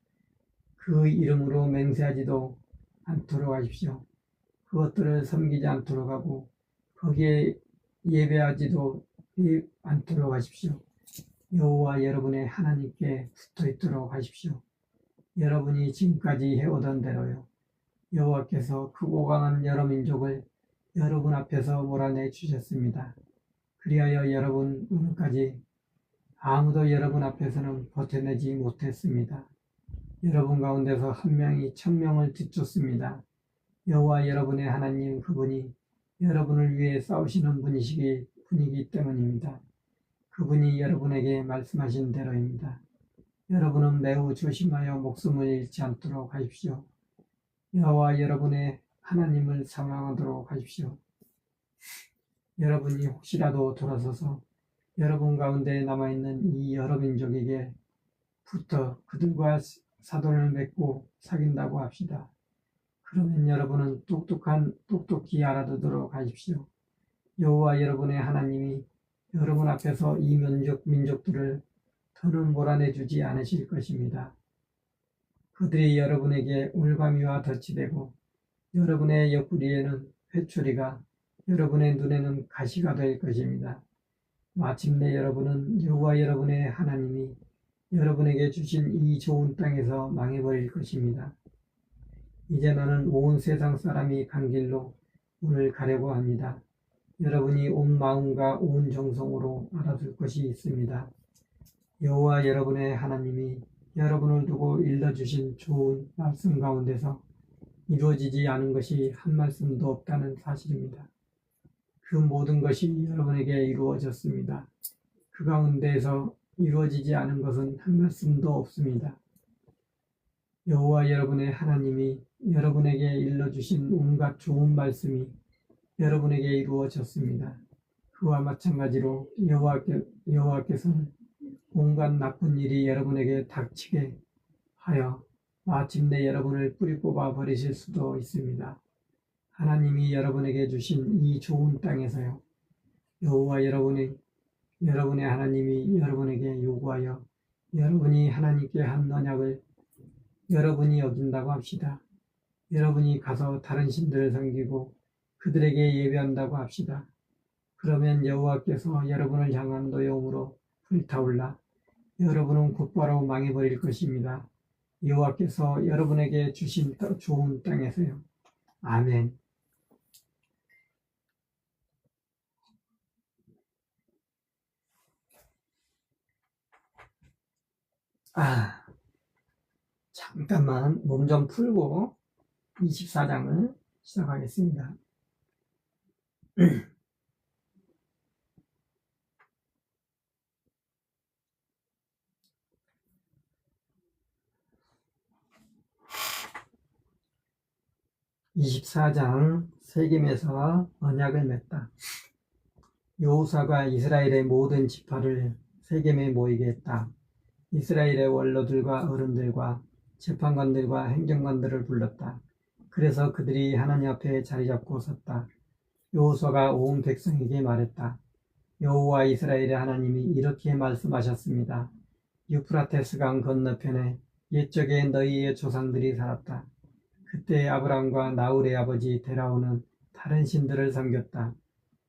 S1: 그 이름으로 맹세하지도 않도록 하십시오. 그것들을 섬기지 않도록 하고 거기에 예배하지도 않도록 하십시오. 여호와 여러분의 하나님께 붙어 있도록 하십시오. 여러분이 지금까지 해오던 대로요. 여호와께서 크고 강한 여러 민족을 여러분 앞에서 몰아내 주셨습니다. 그리하여 여러분 오늘까지 아무도 여러분 앞에서는 버텨내지 못했습니다. 여러분 가운데서 한 명이 1000명을 뒤쫓습니다. 여호와 여러분의 하나님 그분이 여러분을 위해 싸우시는 분이기 때문입니다. 그분이 여러분에게 말씀하신 대로입니다. 여러분은 매우 조심하여 목숨을 잃지 않도록 하십시오. 여호와 여러분의 하나님을 사랑하도록 하십시오. 여러분이 혹시라도 돌아서서 여러분 가운데 남아있는 이 여러 민족에게 붙어 그들과 사돈을 맺고 사귄다고 합시다. 그러면 여러분은 똑똑히 알아두도록 하십시오. 여호와 여러분의 하나님이 여러분 앞에서 이 민족들을 더는 몰아내주지 않으실 것입니다. 그들이 여러분에게 올가미와 덫이 되고 여러분의 옆구리에는 회초리가 여러분의 눈에는 가시가 될 것입니다. 마침내 여러분은 여호와 여러분의 하나님이 여러분에게 주신 이 좋은 땅에서 망해버릴 것입니다. 이제 나는 온 세상 사람이 간 길로 오늘 가려고 합니다. 여러분이 온 마음과 온 정성으로 알아둘 것이 있습니다. 여호와 여러분의 하나님이 여러분을 두고 일러주신 좋은 말씀 가운데서 이루어지지 않은 것이 한 말씀도 없다는 사실입니다. 그 모든 것이 여러분에게 이루어졌습니다. 그 가운데에서 이루어지지 않은 것은 한 말씀도 없습니다. 여호와 여러분의 하나님이 여러분에게 일러주신 온갖 좋은 말씀이 여러분에게 이루어졌습니다. 그와 마찬가지로 여호와께서는 온갖 나쁜 일이 여러분에게 닥치게 하여 마침내 여러분을 뿌리 뽑아 버리실 수도 있습니다. 하나님이 여러분에게 주신 이 좋은 땅에서요. 여호와 여러분의 하나님이 여러분에게 요구하여 여러분이 하나님께 한 언약을 여러분이 어긴다고 합시다. 여러분이 가서 다른 신들을 섬기고 그들에게 예배한다고 합시다. 그러면 여호와께서 여러분을 향한 노여움으로 불타올라 여러분은 곧바로 망해버릴 것입니다. 여호와께서 여러분에게 주신 좋은 땅에서요. 아멘. 잠깐만 몸 좀 풀고 24장을 시작하겠습니다. 24장 세겜에서 언약을 맺다. 여호수아가 이스라엘의 모든 지파를 세겜에 모이게 했다. 이스라엘의 원로들과 어른들과 재판관들과 행정관들을 불렀다. 그래서 그들이 하나님 앞에 자리 잡고 섰다. 여호수아가 온 백성에게 말했다. 여호와 이스라엘의 하나님이 이렇게 말씀하셨습니다. 유프라테스 강 건너편에 옛적에 너희의 조상들이 살았다. 그때 아브람과 나홀의 아버지 데라오는 다른 신들을 섬겼다.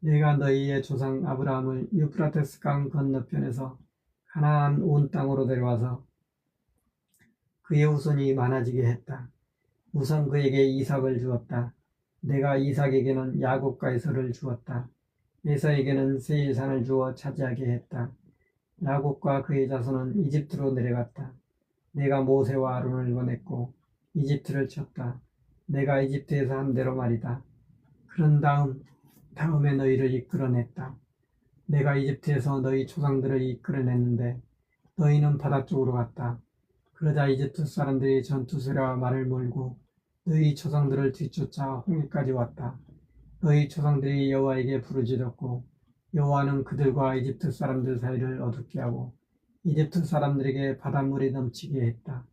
S1: 내가 너희의 조상 아브라함을 유프라테스 강 건너편에서 가나안 온 땅으로 데려와서 그의 후손이 많아지게 했다. 우선 그에게 이삭을 주었다. 내가 이삭에게는 야곱과 에서를 주었다. 에서에게는 세일산을 주어 차지하게 했다. 야곱과 그의 자손은 이집트로 내려갔다. 내가 모세와 아론을 보냈고 이집트를 쳤다. 내가 이집트에서 한 대로 말이다. 그런 다음에 너희를 이끌어냈다. 내가 이집트에서 너희 조상들을 이끌어냈는데 너희는 바다 쪽으로 갔다. 그러자 이집트 사람들이 전투수레와 말을 몰고 너희 조상들을 뒤쫓아 홍해까지 왔다. 너희 조상들이 여호와에게 부르짖었고 여호와는 그들과 이집트 사람들 사이를 어둡게 하고 이집트 사람들에게 바닷물이 넘치게 했다.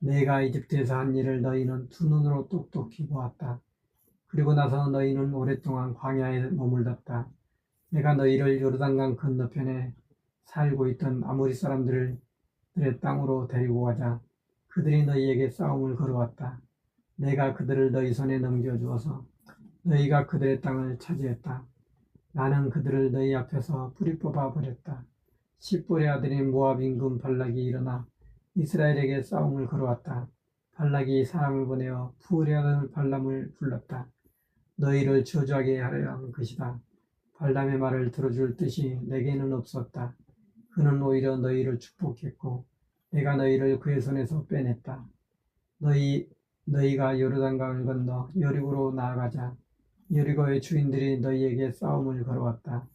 S1: 내가 이집트에서 한 일을 너희는 두 눈으로 똑똑히 보았다. 그리고 나서 너희는 오랫동안 광야에 머물렀다. 내가 너희를 요르단강 건너편에 살고 있던 아모리 사람들의 땅으로 데리고 가자. 그들이 너희에게 싸움을 걸어왔다. 내가 그들을 너희 손에 넘겨주어서 너희가 그들의 땅을 차지했다. 나는 그들을 너희 앞에서 뿌리 뽑아 버렸다. 십볼의 아들인 모압 임금 발락이 일어나 이스라엘에게 싸움을 걸어왔다. 발락이 사람을 보내어 푸울의 아들 발람을 불렀다. 너희를 저주하게 하려 한 것이다. 발람의 말을 들어줄 뜻이 내게는 없었다. 그는 오히려 너희를 축복했고 내가 너희를 그의 손에서 빼냈다. 너희가 요르단강을 건너 여리고로 나아가자. 여리고의 주인들이 너희에게 싸움을 걸어왔다.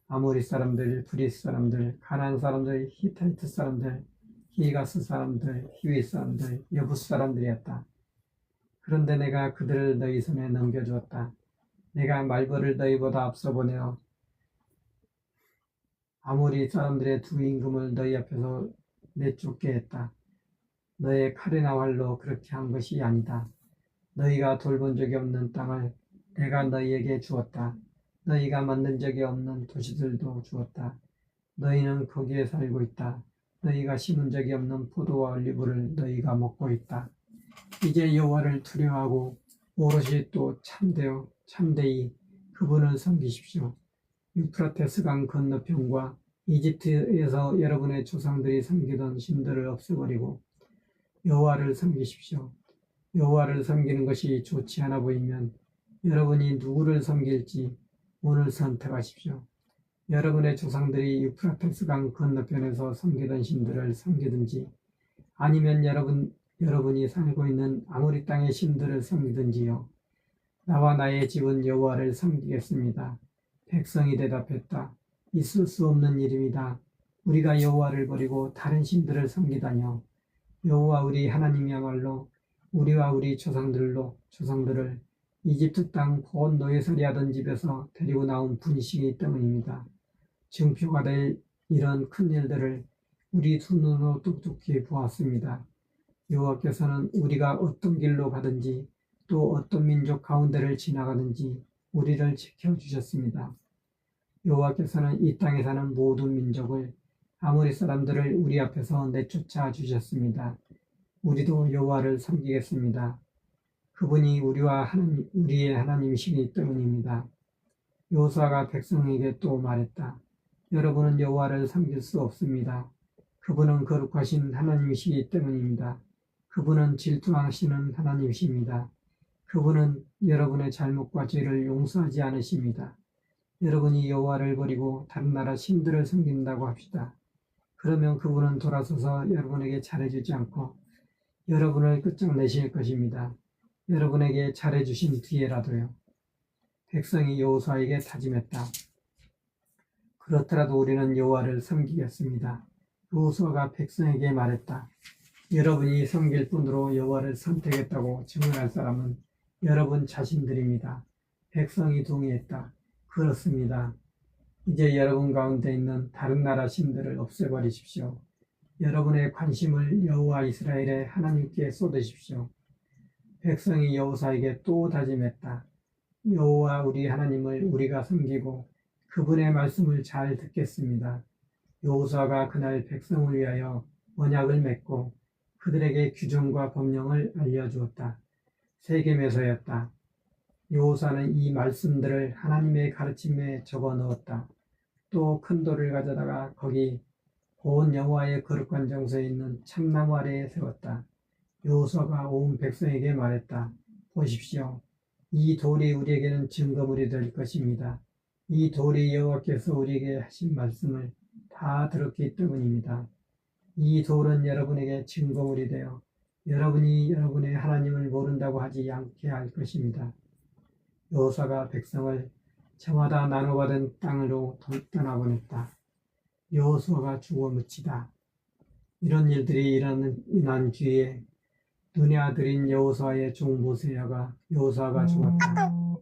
S1: 아모리 사람들, 브리스 사람들, 가나안 사람들, 히타이트 사람들, 기가스 사람들, 히위 사람들, 여부스 사람들이었다. 그런데 내가 그들을 너희 손에 넘겨주었다. 내가 말벌을 너희보다 앞서 보내어 아모리 사람들의 두 임금을 너희 앞에서 내쫓게 했다. 너의 칼이나 활로 그렇게 한 것이 아니다. 너희가 돌본 적이 없는 땅을 내가 너희에게 주었다. 너희가 만든 적이 없는 도시들도 주었다. 너희는 거기에 살고 있다. 너희가 심은 적이 없는 포도와 올리브를 너희가 먹고 있다. 이제 여호와를 두려워하고 오롯이 또 참되이 그분을 섬기십시오. 유프라테스 강 건너편과 이집트에서 여러분의 조상들이 섬기던 신들을 없애버리고 여호와를 섬기십시오. 여호와를 섬기는 것이 좋지 않아 보이면 여러분이 누구를 섬길지 오늘 선택하십시오. 여러분의 조상들이 유프라테스 강 건너편에서 섬기던 신들을 섬기든지 아니면 여러분이 살고 있는 아모리 땅의 신들을 섬기든지요. 나와 나의 집은 여호와를 섬기겠습니다. 백성이 대답했다. 있을 수 없는 일입니다. 우리가 여호와를 버리고 다른 신들을 섬기다뇨. 여호와 우리 하나님이야말로 우리와 우리 조상들을 이집트 땅 곧 노예살이 하던 집에서 데리고 나온 분이시기 때문입니다. 증표가 될 이런 큰 일들을 우리 두 눈으로 똑똑히 보았습니다. 여호와께서는 우리가 어떤 길로 가든지 또 어떤 민족 가운데를 지나가든지 우리를 지켜주셨습니다. 여호와께서는 이 땅에 사는 모든 민족을 아모리 사람들을 우리 앞에서 내쫓아 주셨습니다. 우리도 여호와를 섬기겠습니다. 그분이 우리의 하나님이시기 때문입니다. 여호수아가 백성에게 또 말했다. 여러분은 여호와를 섬길 수 없습니다. 그분은 거룩하신 하나님이시기 때문입니다. 그분은 질투하시는 하나님이십니다. 그분은 여러분의 잘못과 죄를 용서하지 않으십니다. 여러분이 여호와를 버리고 다른 나라 신들을 섬긴다고 합시다. 그러면 그분은 돌아서서 여러분에게 잘해주지 않고 여러분을 끝장내실 것입니다. 여러분에게 잘해주신 뒤에라도요. 백성이 여호수아에게 다짐했다. 그렇더라도 우리는 여호와를 섬기겠습니다. 여호수아가 백성에게 말했다. 여러분이 섬길 분으로 여호와를 선택했다고 증언할 사람은 여러분 자신들입니다. 백성이 동의했다. 그렇습니다. 이제 여러분 가운데 있는 다른 나라 신들을 없애버리십시오. 여러분의 관심을 여호와 이스라엘의 하나님께 쏟으십시오. 백성이 여호수아에게 또 다짐했다. 여호와 우리 하나님을 우리가 섬기고 그분의 말씀을 잘 듣겠습니다. 여호수아가 그날 백성을 위하여 언약을 맺고 그들에게 규정과 법령을 알려주었다. 세겜에서였다. 여호수아는 이 말씀들을 하나님의 가르침에 적어 넣었다. 또 큰 돌을 가져다가 거기 온 여호와의 거룩한 장소에 있는 참나무 아래에 세웠다. 여호수아가 온 백성에게 말했다. 보십시오. 이 돌이 우리에게는 증거물이 될 것입니다. 이 돌이 여호와께서 우리에게 하신 말씀을 다 들었기 때문입니다. 이 돌은 여러분에게 증거물이 되어 여러분이 여러분의 하나님을 모른다고 하지 않게 할 것입니다. 여호수아가 백성을 저마다 나눠받은 땅으로 떠나보냈다. 여호수아가 죽어 묻히다. 이런 일들이 일어난 뒤에 눈의 아들인 여호수아의 종 여호수아가 죽었다.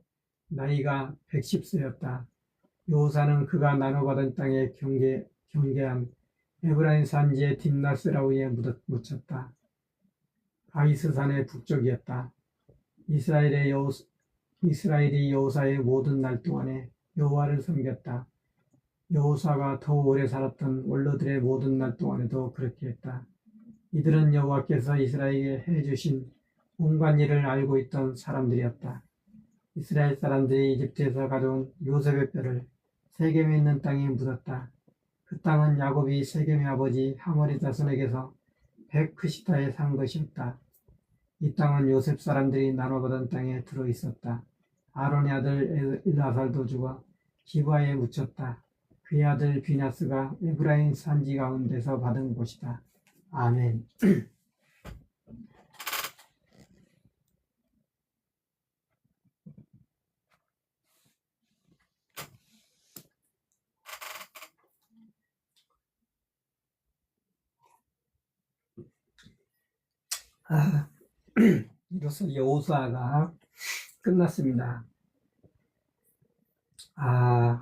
S1: 나이가 110세였다. 여호수아는 그가 나눠받은 땅에 경계한 에브라임 산지의 딥나스라우에 묻혔다. 가이스산의 북쪽이었다. 이스라엘이 여호수아의 모든 날 동안에 여호와를 섬겼다. 여호수아가 더 오래 살았던 원로들의 모든 날 동안에도 그렇게 했다. 이들은 여호와께서 이스라엘에게 해주신 온갖 일을 알고 있던 사람들이었다. 이스라엘 사람들이 이집트에서 가져온 요셉의 뼈를 세겜에 있는 땅에 묻었다. 그 땅은 야곱이 세겜의 아버지 하몰의 자손에게서 백크시타에 산 것이었다. 이 땅은 요셉 사람들이 나눠받은 땅에 들어 있었다. 아론의 아들 엘아살도 죽어 기브아에 묻혔다. 그의 아들 비나스가 에브라임 산지 가운데서 받은 곳이다. 아멘. 이로써 여호수아가 끝났습니다.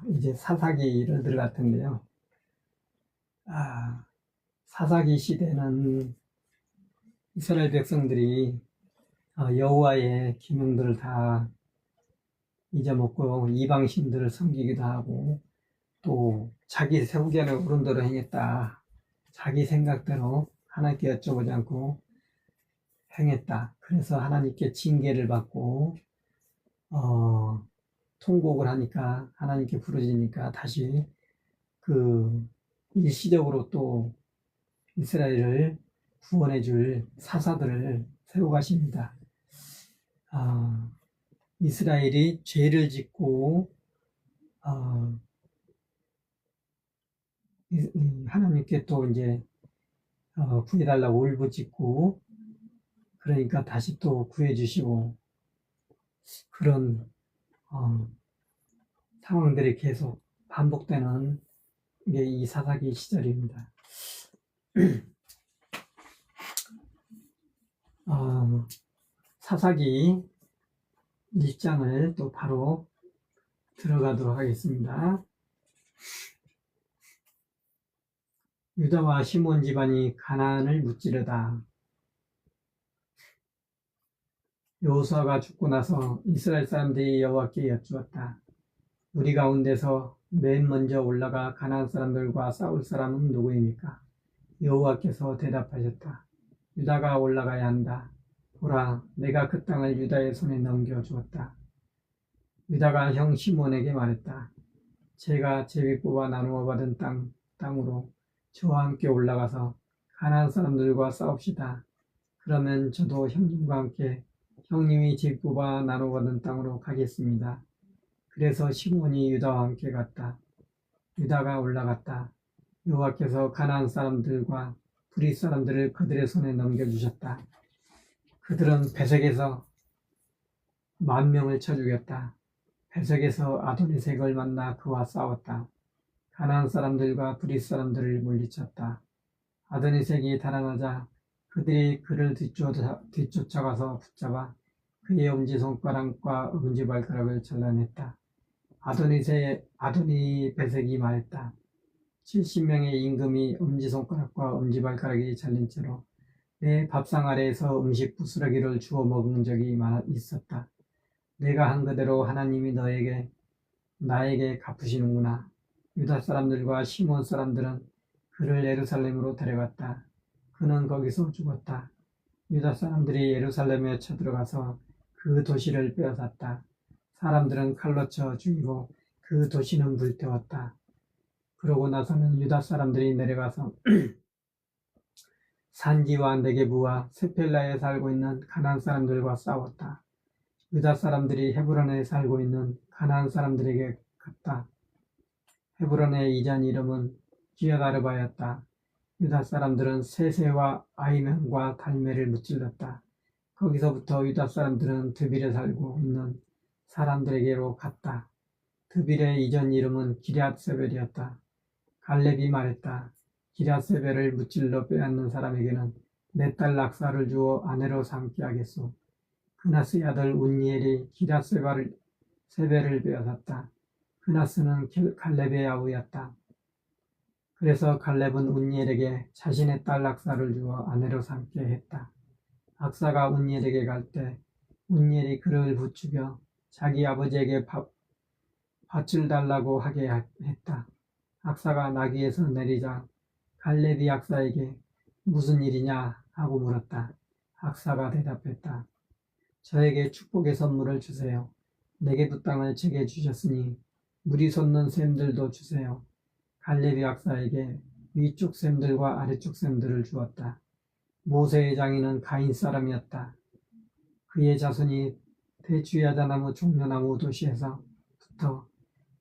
S1: 이제 사사기를 들어갈 텐데요. 사사기 시대는 이스라엘 백성들이 여호와의 계명들을 다 잊어먹고 이방신들을 섬기기도 하고 또 자기 세우기에는 어른대로 행했다. 자기 생각대로 하나님께 여쭤보지 않고 행했다. 그래서 하나님께 징계를 받고 통곡을 하니까 하나님께 부르짖으니까 다시 일시적으로 또 이스라엘을 구원해 줄 사사들을 세워 가십니다. 이스라엘이 죄를 짓고 하나님께 또 이제 구해달라고 울부짖고 그러니까 다시 또 구해주시고 그런 상황들이 계속 반복되는 게 이 사사기 시절입니다. 사사기 1장을 또 바로 들어가도록 하겠습니다. 유다와 시몬 집안이 가나안을 무찌르다. 여호수아가 죽고 나서 이스라엘 사람들이 여호와께 여쭈었다. 우리 가운데서 맨 먼저 올라가 가나안 사람들과 싸울 사람은 누구입니까? 여호와께서 대답하셨다. 유다가 올라가야 한다. 보라, 내가 그 땅을 유다의 손에 넘겨주었다. 유다가 형 시몬에게 말했다. 제가 제비 뽑아 나누어 받은 땅으로 저와 함께 올라가서 가나안 사람들과 싸웁시다. 그러면 저도 형님과 함께 형님이 제비 뽑아 나누어 받은 땅으로 가겠습니다. 그래서 시몬이 유다와 함께 갔다. 유다가 올라갔다. 여호와께서 가나안 사람들과 브릿 사람들을 그들의 손에 넘겨주셨다. 그들은 베색에서 10,000명을 쳐 죽였다. 베색에서 아도니색을 만나 그와 싸웠다. 가나안 사람들과 브릿 사람들을 물리쳤다. 아도니색이 달아나자 그들이 그를 뒤쫓아가서 붙잡아 그의 엄지손가락과 엄지발가락을 잘라냈다. 아도니베색이 말했다. 70명의 임금이 엄지손가락과 엄지발가락이 잘린 채로 내 밥상 아래에서 음식 부스러기를 주워 먹은 적이 있었다. 내가 한 그대로 하나님이 너에게 나에게 갚으시는구나. 유다 사람들과 시몬 사람들은 그를 예루살렘으로 데려갔다. 그는 거기서 죽었다. 유다 사람들이 예루살렘에 쳐들어가서 그 도시를 빼앗았다. 사람들은 칼로 쳐 죽이고 그 도시는 불태웠다. 그러고 나서는 유다 사람들이 내려가서 산지와 네게부와 세펠라에 살고 있는 가나안 사람들과 싸웠다. 유다 사람들이 헤브론에 살고 있는 가나안 사람들에게 갔다. 헤브론의 이전 이름은 기욤아르바였다. 유다 사람들은 세세와 아이면과 달메를 무찔렀다. 거기서부터 유다 사람들은 드빌에 살고 있는 사람들에게로 갔다. 드빌의 이전 이름은 기럇세벨이었다. 갈렙이 말했다. 기럇세벨을 무찔러 빼앗는 사람에게는 내 딸 락사를 주어 아내로 삼게 하겠소. 그나스의 아들 운니엘이 기럇세벨을 빼앗았다. 그나스는 갈렙의 아우였다. 그래서 갈렙은 운니엘에게 자신의 딸 락사를 주어 아내로 삼게 했다. 악사가 운니엘에게 갈 때 운니엘이 그를 부추겨 자기 아버지에게 밭을 달라고 하게 했다. 악사가 나귀에서 내리자 갈렙이 악사에게 무슨 일이냐 하고 물었다. 악사가 대답했다. 저에게 축복의 선물을 주세요. 내게도 땅을 제게 주셨으니 물이 솟는 샘들도 주세요. 갈렙이 악사에게 위쪽 샘들과 아래쪽 샘들을 주었다. 모세의 장인은 가인 사람이었다. 그의 자손이 대추야자나무 종려나무 도시에서 붙어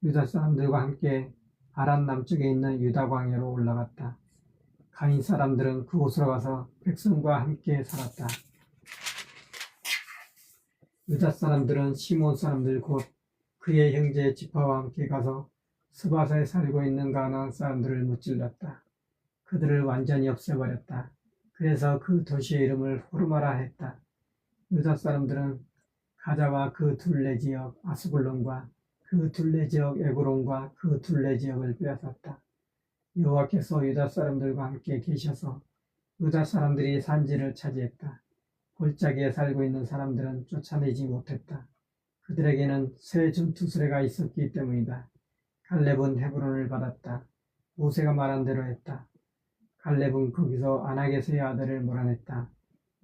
S1: 유다 사람들과 함께 아란 남쪽에 있는 유다 광야로 올라갔다. 가인 사람들은 그곳으로 가서 백성과 함께 살았다. 유다 사람들은 시몬 사람들 곧 그의 형제 지파와 함께 가서 스바사에 살고 있는 가나안 사람들을 무찔렀다. 그들을 완전히 없애버렸다. 그래서 그 도시의 이름을 호르마라 했다. 유다 사람들은 가자와 그 둘레 지역 아스글론과 그 둘레 지역 에그론과 그 둘레 지역을 빼앗았다. 여호와께서 유다 사람들과 함께 계셔서 유다 사람들이 산지를 차지했다. 골짜기에 살고 있는 사람들은 쫓아내지 못했다. 그들에게는 새 전투수레가 있었기 때문이다. 갈렙은 헤브론을 받았다. 모세가 말한 대로 했다. 갈렙은 거기서 아낙에서의 아들을 몰아냈다.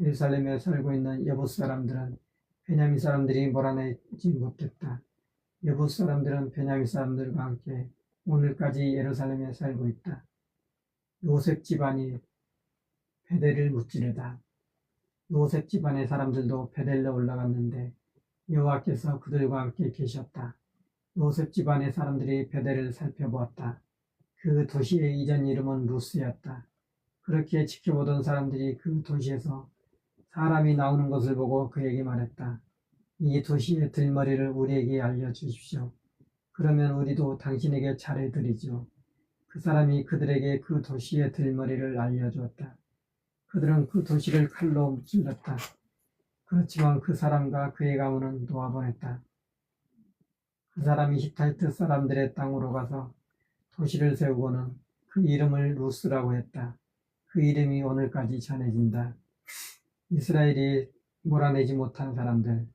S1: 예루살렘에 살고 있는 여붓 사람들은 베냐민 사람들이 몰아내지 못했다. 여붓 사람들은 베냐민 사람들과 함께 오늘까지 예루살렘에 살고 있다. 요셉 집안이 베델을 무찌르다. 요셉 집안의 사람들도 베델로 올라갔는데 여호와께서 그들과 함께 계셨다. 요셉 집안의 사람들이 베델을 살펴보았다. 그 도시의 이전 이름은 루스였다. 그렇게 지켜보던 사람들이 그 도시에서 사람이 나오는 것을 보고 그에게 말했다. 이 도시의 들머리를 우리에게 알려주십시오. 그러면 우리도 당신에게 차례드리죠. 그 사람이 그들에게 그 도시의 들머리를 알려주었다. 그들은 그 도시를 칼로 무찔렀다. 그렇지만 그 사람과 그의 가문은 놓아보냈다. 그 사람이 히타이트 사람들의 땅으로 가서 도시를 세우고는 그 이름을 루스라고 했다. 그 이름이 오늘까지 전해진다. 이스라엘이 몰아내지 못한 사람들.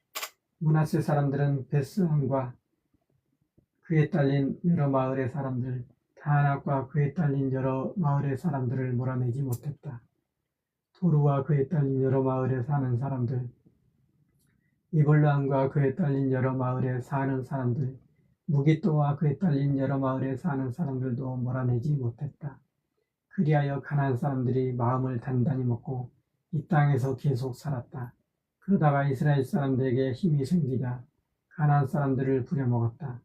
S1: 므낫세 사람들은 베스함과 그에 딸린 여러 마을의 사람들, 다낙과 그에 딸린 여러 마을의 사람들을 몰아내지 못했다. 도루와 그에 딸린 여러 마을에 사는 사람들, 이볼람과 그에 딸린 여러 마을에 사는 사람들, 무기또와 그에 딸린 여러 마을에 사는 사람들도 몰아내지 못했다. 그리하여 가나안 사람들이 마음을 단단히 먹고 이 땅에서 계속 살았다. 그러다가 이스라엘 사람들에게 힘이 생기자 가나안 사람들을 부려먹었다.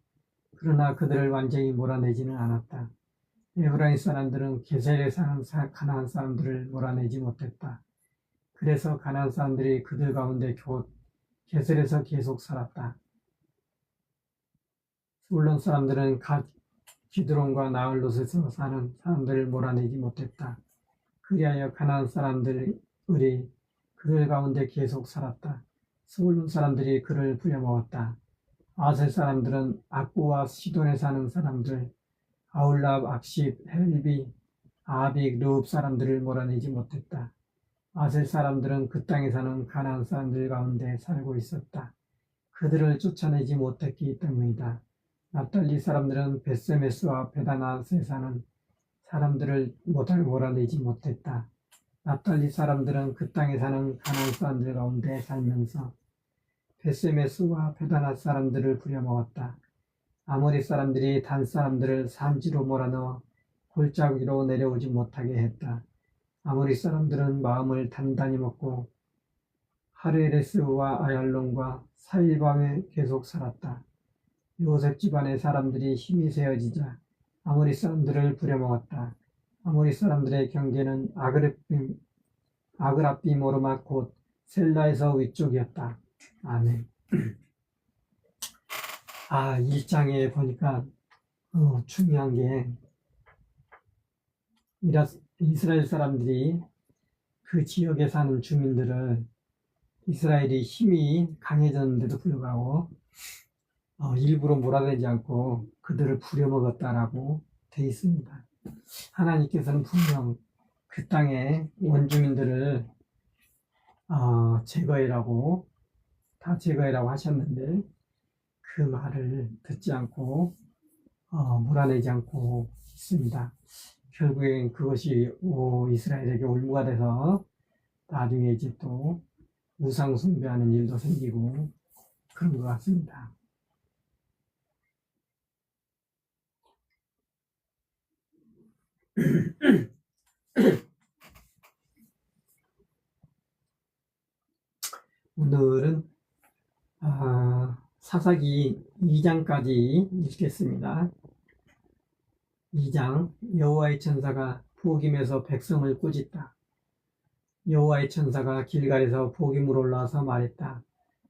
S1: 그러나 그들을 완전히 몰아내지는 않았다. 에브라임 사람들은 게셀에 사는 가나안 사람들을 몰아내지 못했다. 그래서 가나안 사람들이 그들 가운데 곧 게셀에서 계속 살았다. 물론 사람들은 기드론과 나흘롯에서 사는 사람들을 몰아내지 못했다. 그리하여 가나안 사람들이 그들 가운데 계속 살았다. 스불론 사람들이 그를 부려먹었다. 아셀 사람들은 악고와 시돈에 사는 사람들, 아울랍, 악십, 헬비, 아빅, 르웁 사람들을 몰아내지 못했다. 아셀 사람들은 그 땅에 사는 가나안 사람들 가운데 살고 있었다. 그들을 쫓아내지 못했기 때문이다. 납달리 사람들은 벳세메스와 베다나스에 사는 사람들을 몰아내지 못했다. 납달리 사람들은 그 땅에 사는 가나안 사람들 가운데 살면서 벳세메스와 베다나스 사람들을 부려먹었다. 아모리 사람들이 단 사람들을 산지로 몰아넣어 골짜기로 내려오지 못하게 했다. 아모리 사람들은 마음을 단단히 먹고 하르레스와 아얄론과 사일밤에 계속 살았다. 요셉 집안의 사람들이 힘이 세어지자 아모리 사람들을 부려먹었다. 아모리 사람들의 경계는 아그라빔 오르막 곧 셀라에서 위쪽이었다. 아멘. 1장에 보니까 중요한 게 이스라엘 사람들이 그 지역에 사는 주민들을 이스라엘이 힘이 강해졌는데도 불구하고 일부러 몰아내지 않고 그들을 부려먹었다라고 되어 있습니다. 하나님께서는 분명 그 땅의 원주민들을 제거해라고 하셨는데 그 말을 듣지 않고 몰아내지 않고 있습니다. 결국엔 그것이 이스라엘에게 올무가 돼서 나중에 이제 또 우상 숭배하는 일도 생기고 그런 것 같습니다. 오늘은 사사기 2장까지 읽겠습니다. 2장 여호와의 천사가 복임에서 백성을 꾸짖다. 여호와의 천사가 길갈에서 복임으로 올라와서 말했다.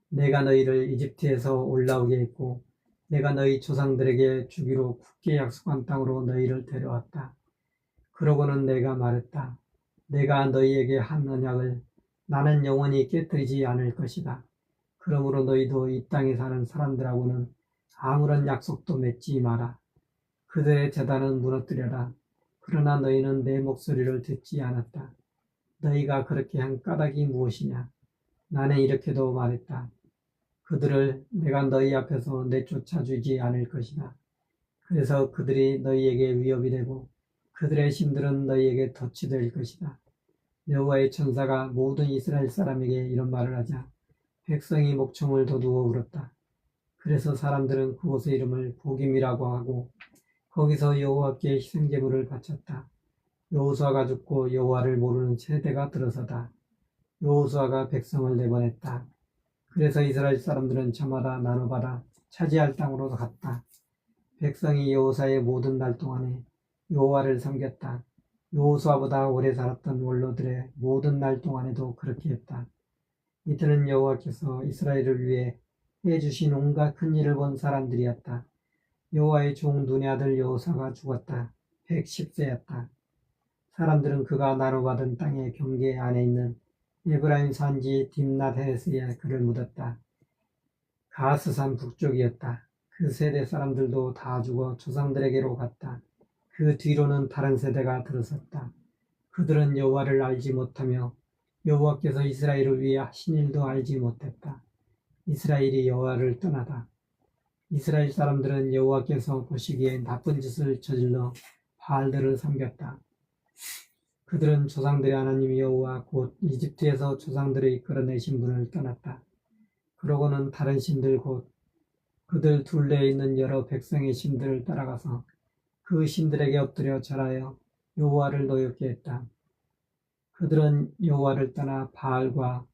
S1: 내가 너희를 이집트에서 올라오게 했고 내가 너희 조상들에게 주기로 굳게 약속한 땅으로 너희를 데려왔다. 그러고는 내가 말했다. 내가 너희에게 한 언약을 나는 영원히 깨뜨리지 않을 것이다. 그러므로 너희도 이 땅에 사는 사람들하고는 아무런 약속도 맺지 마라. 그들의 제단은 무너뜨려라. 그러나 너희는 내 목소리를 듣지 않았다. 너희가 그렇게 한 까닭이 무엇이냐? 나는 이렇게도 말했다. 그들을 내가 너희 앞에서 내쫓아주지 않을 것이다. 그래서 그들이 너희에게 위협이 되고 그들의 신들은 너희에게 덫이 될 것이다. 여호와의 천사가 모든 이스라엘 사람에게 이런 말을 하자 백성이 목청을 돋우어 울었다. 그래서 사람들은 그곳의 이름을 복임이라고 하고 거기서 여호와께 희생제물을 바쳤다. 여호수아가 죽고 여호와를 모르는 세대가 들어서다. 여호수아가 백성을 내보냈다. 그래서 이스라엘 사람들은 저마다 나눠받아 차지할 땅으로 갔다. 백성이 여호사의 모든 날 동안에 여호와를 섬겼다. 여호수아보다 오래 살았던 원로들의 모든 날 동안에도 그렇게 했다. 이들은 여호와께서 이스라엘을 위해 해주신 온갖 큰 일을 본 사람들이었다. 여호와의 종 눈의 아들 여호사가 죽었다. 110세였다. 사람들은 그가 나눠받은 땅의 경계 안에 있는 에브라임 산지 딥낫헤스에 그를 묻었다. 가스산 북쪽이었다. 그 세대 사람들도 다 죽어 조상들에게로 갔다. 그 뒤로는 다른 세대가 들어섰다. 그들은 여호와를 알지 못하며 여호와께서 이스라엘을 위해 하신 일도 알지 못했다. 이스라엘이 여호와를 떠나다. 이스라엘 사람들은 여호와께서 보시기에 나쁜 짓을 저질러 바알들을 섬겼다. 그들은 조상들의 하나님 여호와 곧 이집트에서 조상들을 이끌어내신 분을 떠났다. 그러고는 다른 신들 곧 그들 둘레에 있는 여러 백성의 신들을 따라가서 그 신들에게 엎드려 절하여 여호와를 노엽게 했다. 그들은 여호와를 떠나 바알과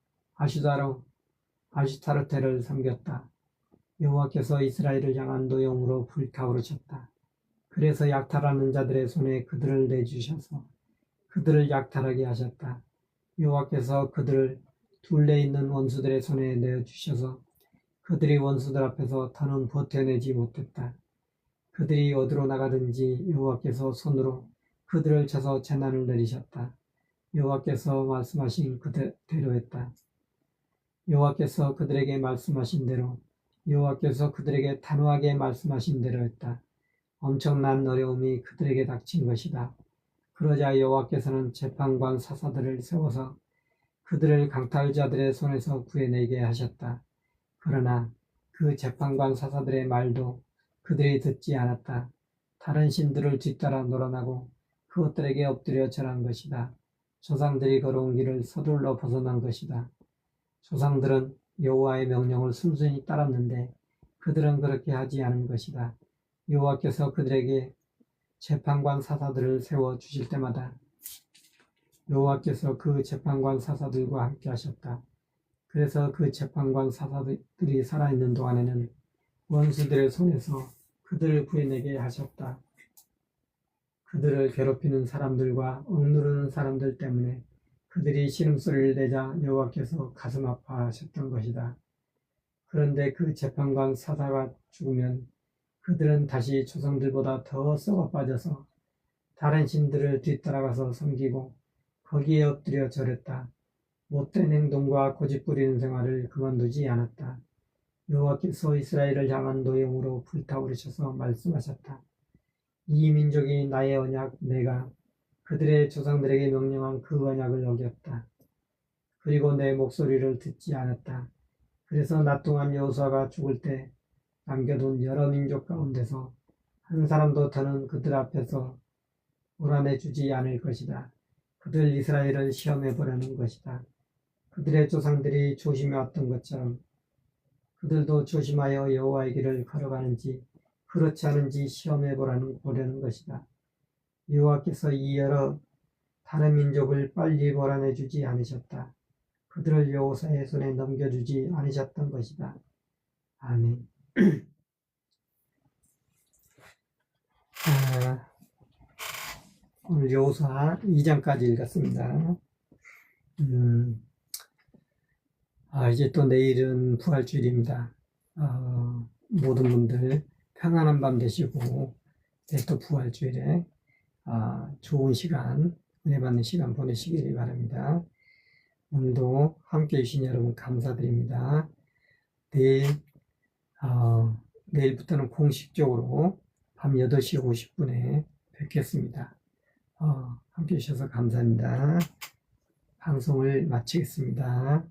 S1: 아슈타르테를 섬겼다. 여호와께서 이스라엘을 향한 노염으로 불타오르셨다. 그래서 약탈하는 자들의 손에 그들을 내주셔서 그들을 약탈하게 하셨다. 여호와께서 그들을 둘레 있는 원수들의 손에 내어주셔서 그들이 원수들 앞에서 더는 버텨내지 못했다. 그들이 어디로 나가든지 여호와께서 손으로 그들을 쳐서 재난을 내리셨다. 여호와께서 말씀하신 그대로 했다. 여호와께서 그들에게 말씀하신 대로 여호와께서 그들에게 단호하게 말씀하신 대로 했다. 엄청난 어려움이 그들에게 닥친 것이다. 그러자 여호와께서는 재판관 사사들을 세워서 그들을 강탈자들의 손에서 구해내게 하셨다. 그러나 그 재판관 사사들의 말도 그들이 듣지 않았다. 다른 신들을 뒤따라 놀아나고 그것들에게 엎드려 절한 것이다. 조상들이 걸어온 길을 서둘러 벗어난 것이다. 조상들은 여호와의 명령을 순순히 따랐는데 그들은 그렇게 하지 않은 것이다. 여호와께서 그들에게 재판관 사사들을 세워 주실 때마다 여호와께서 그 재판관 사사들과 함께 하셨다. 그래서 그 재판관 사사들이 살아있는 동안에는 원수들의 손에서 그들을 구해내게 하셨다. 그들을 괴롭히는 사람들과 억누르는 사람들 때문에 그들이 신음소리를 내자 여호와께서 가슴 아파하셨던 것이다. 그런데 그 재판관 사사가 죽으면 그들은 다시 조상들보다 더 썩어 빠져서 다른 신들을 뒤따라가서 섬기고 거기에 엎드려 절했다. 못된 행동과 고집부리는 생활을 그만두지 않았다. 여호와께서 이스라엘을 향한 노염으로 불타오르셔서 말씀하셨다. 이 민족이 나의 언약 내가 그들의 조상들에게 명령한 그 언약을 어겼다. 그리고 내 목소리를 듣지 않았다. 그래서 낮 동안 여호수아가 죽을 때 남겨둔 여러 민족 가운데서 한 사람도 더는 그들 앞에서 몰아내주지 않을 것이다. 그들 이스라엘을 시험해 보려는 것이다. 그들의 조상들이 조심해왔던 것처럼 그들도 조심하여 여호와의 길을 걸어가는지 그렇지 않은지 시험해 보려는 것이다. 여호와께서 이 여러 다른 민족을 빨리 몰아내주지 않으셨다. 그들을 여호사의 손에 넘겨주지 않으셨던 것이다. 아멘. 오늘 여호수아 2장까지 읽었습니다. 이제 또 내일은 부활주일입니다. 모든 분들 평안한 밤 되시고 내일 또 부활주일에 좋은 시간, 은혜 받는 시간 보내시길 바랍니다. 오늘도 함께 해주신 여러분 감사드립니다. 내일부터는 공식적으로 밤 8시 50분에 뵙겠습니다. 함께 해주셔서 감사합니다. 방송을 마치겠습니다.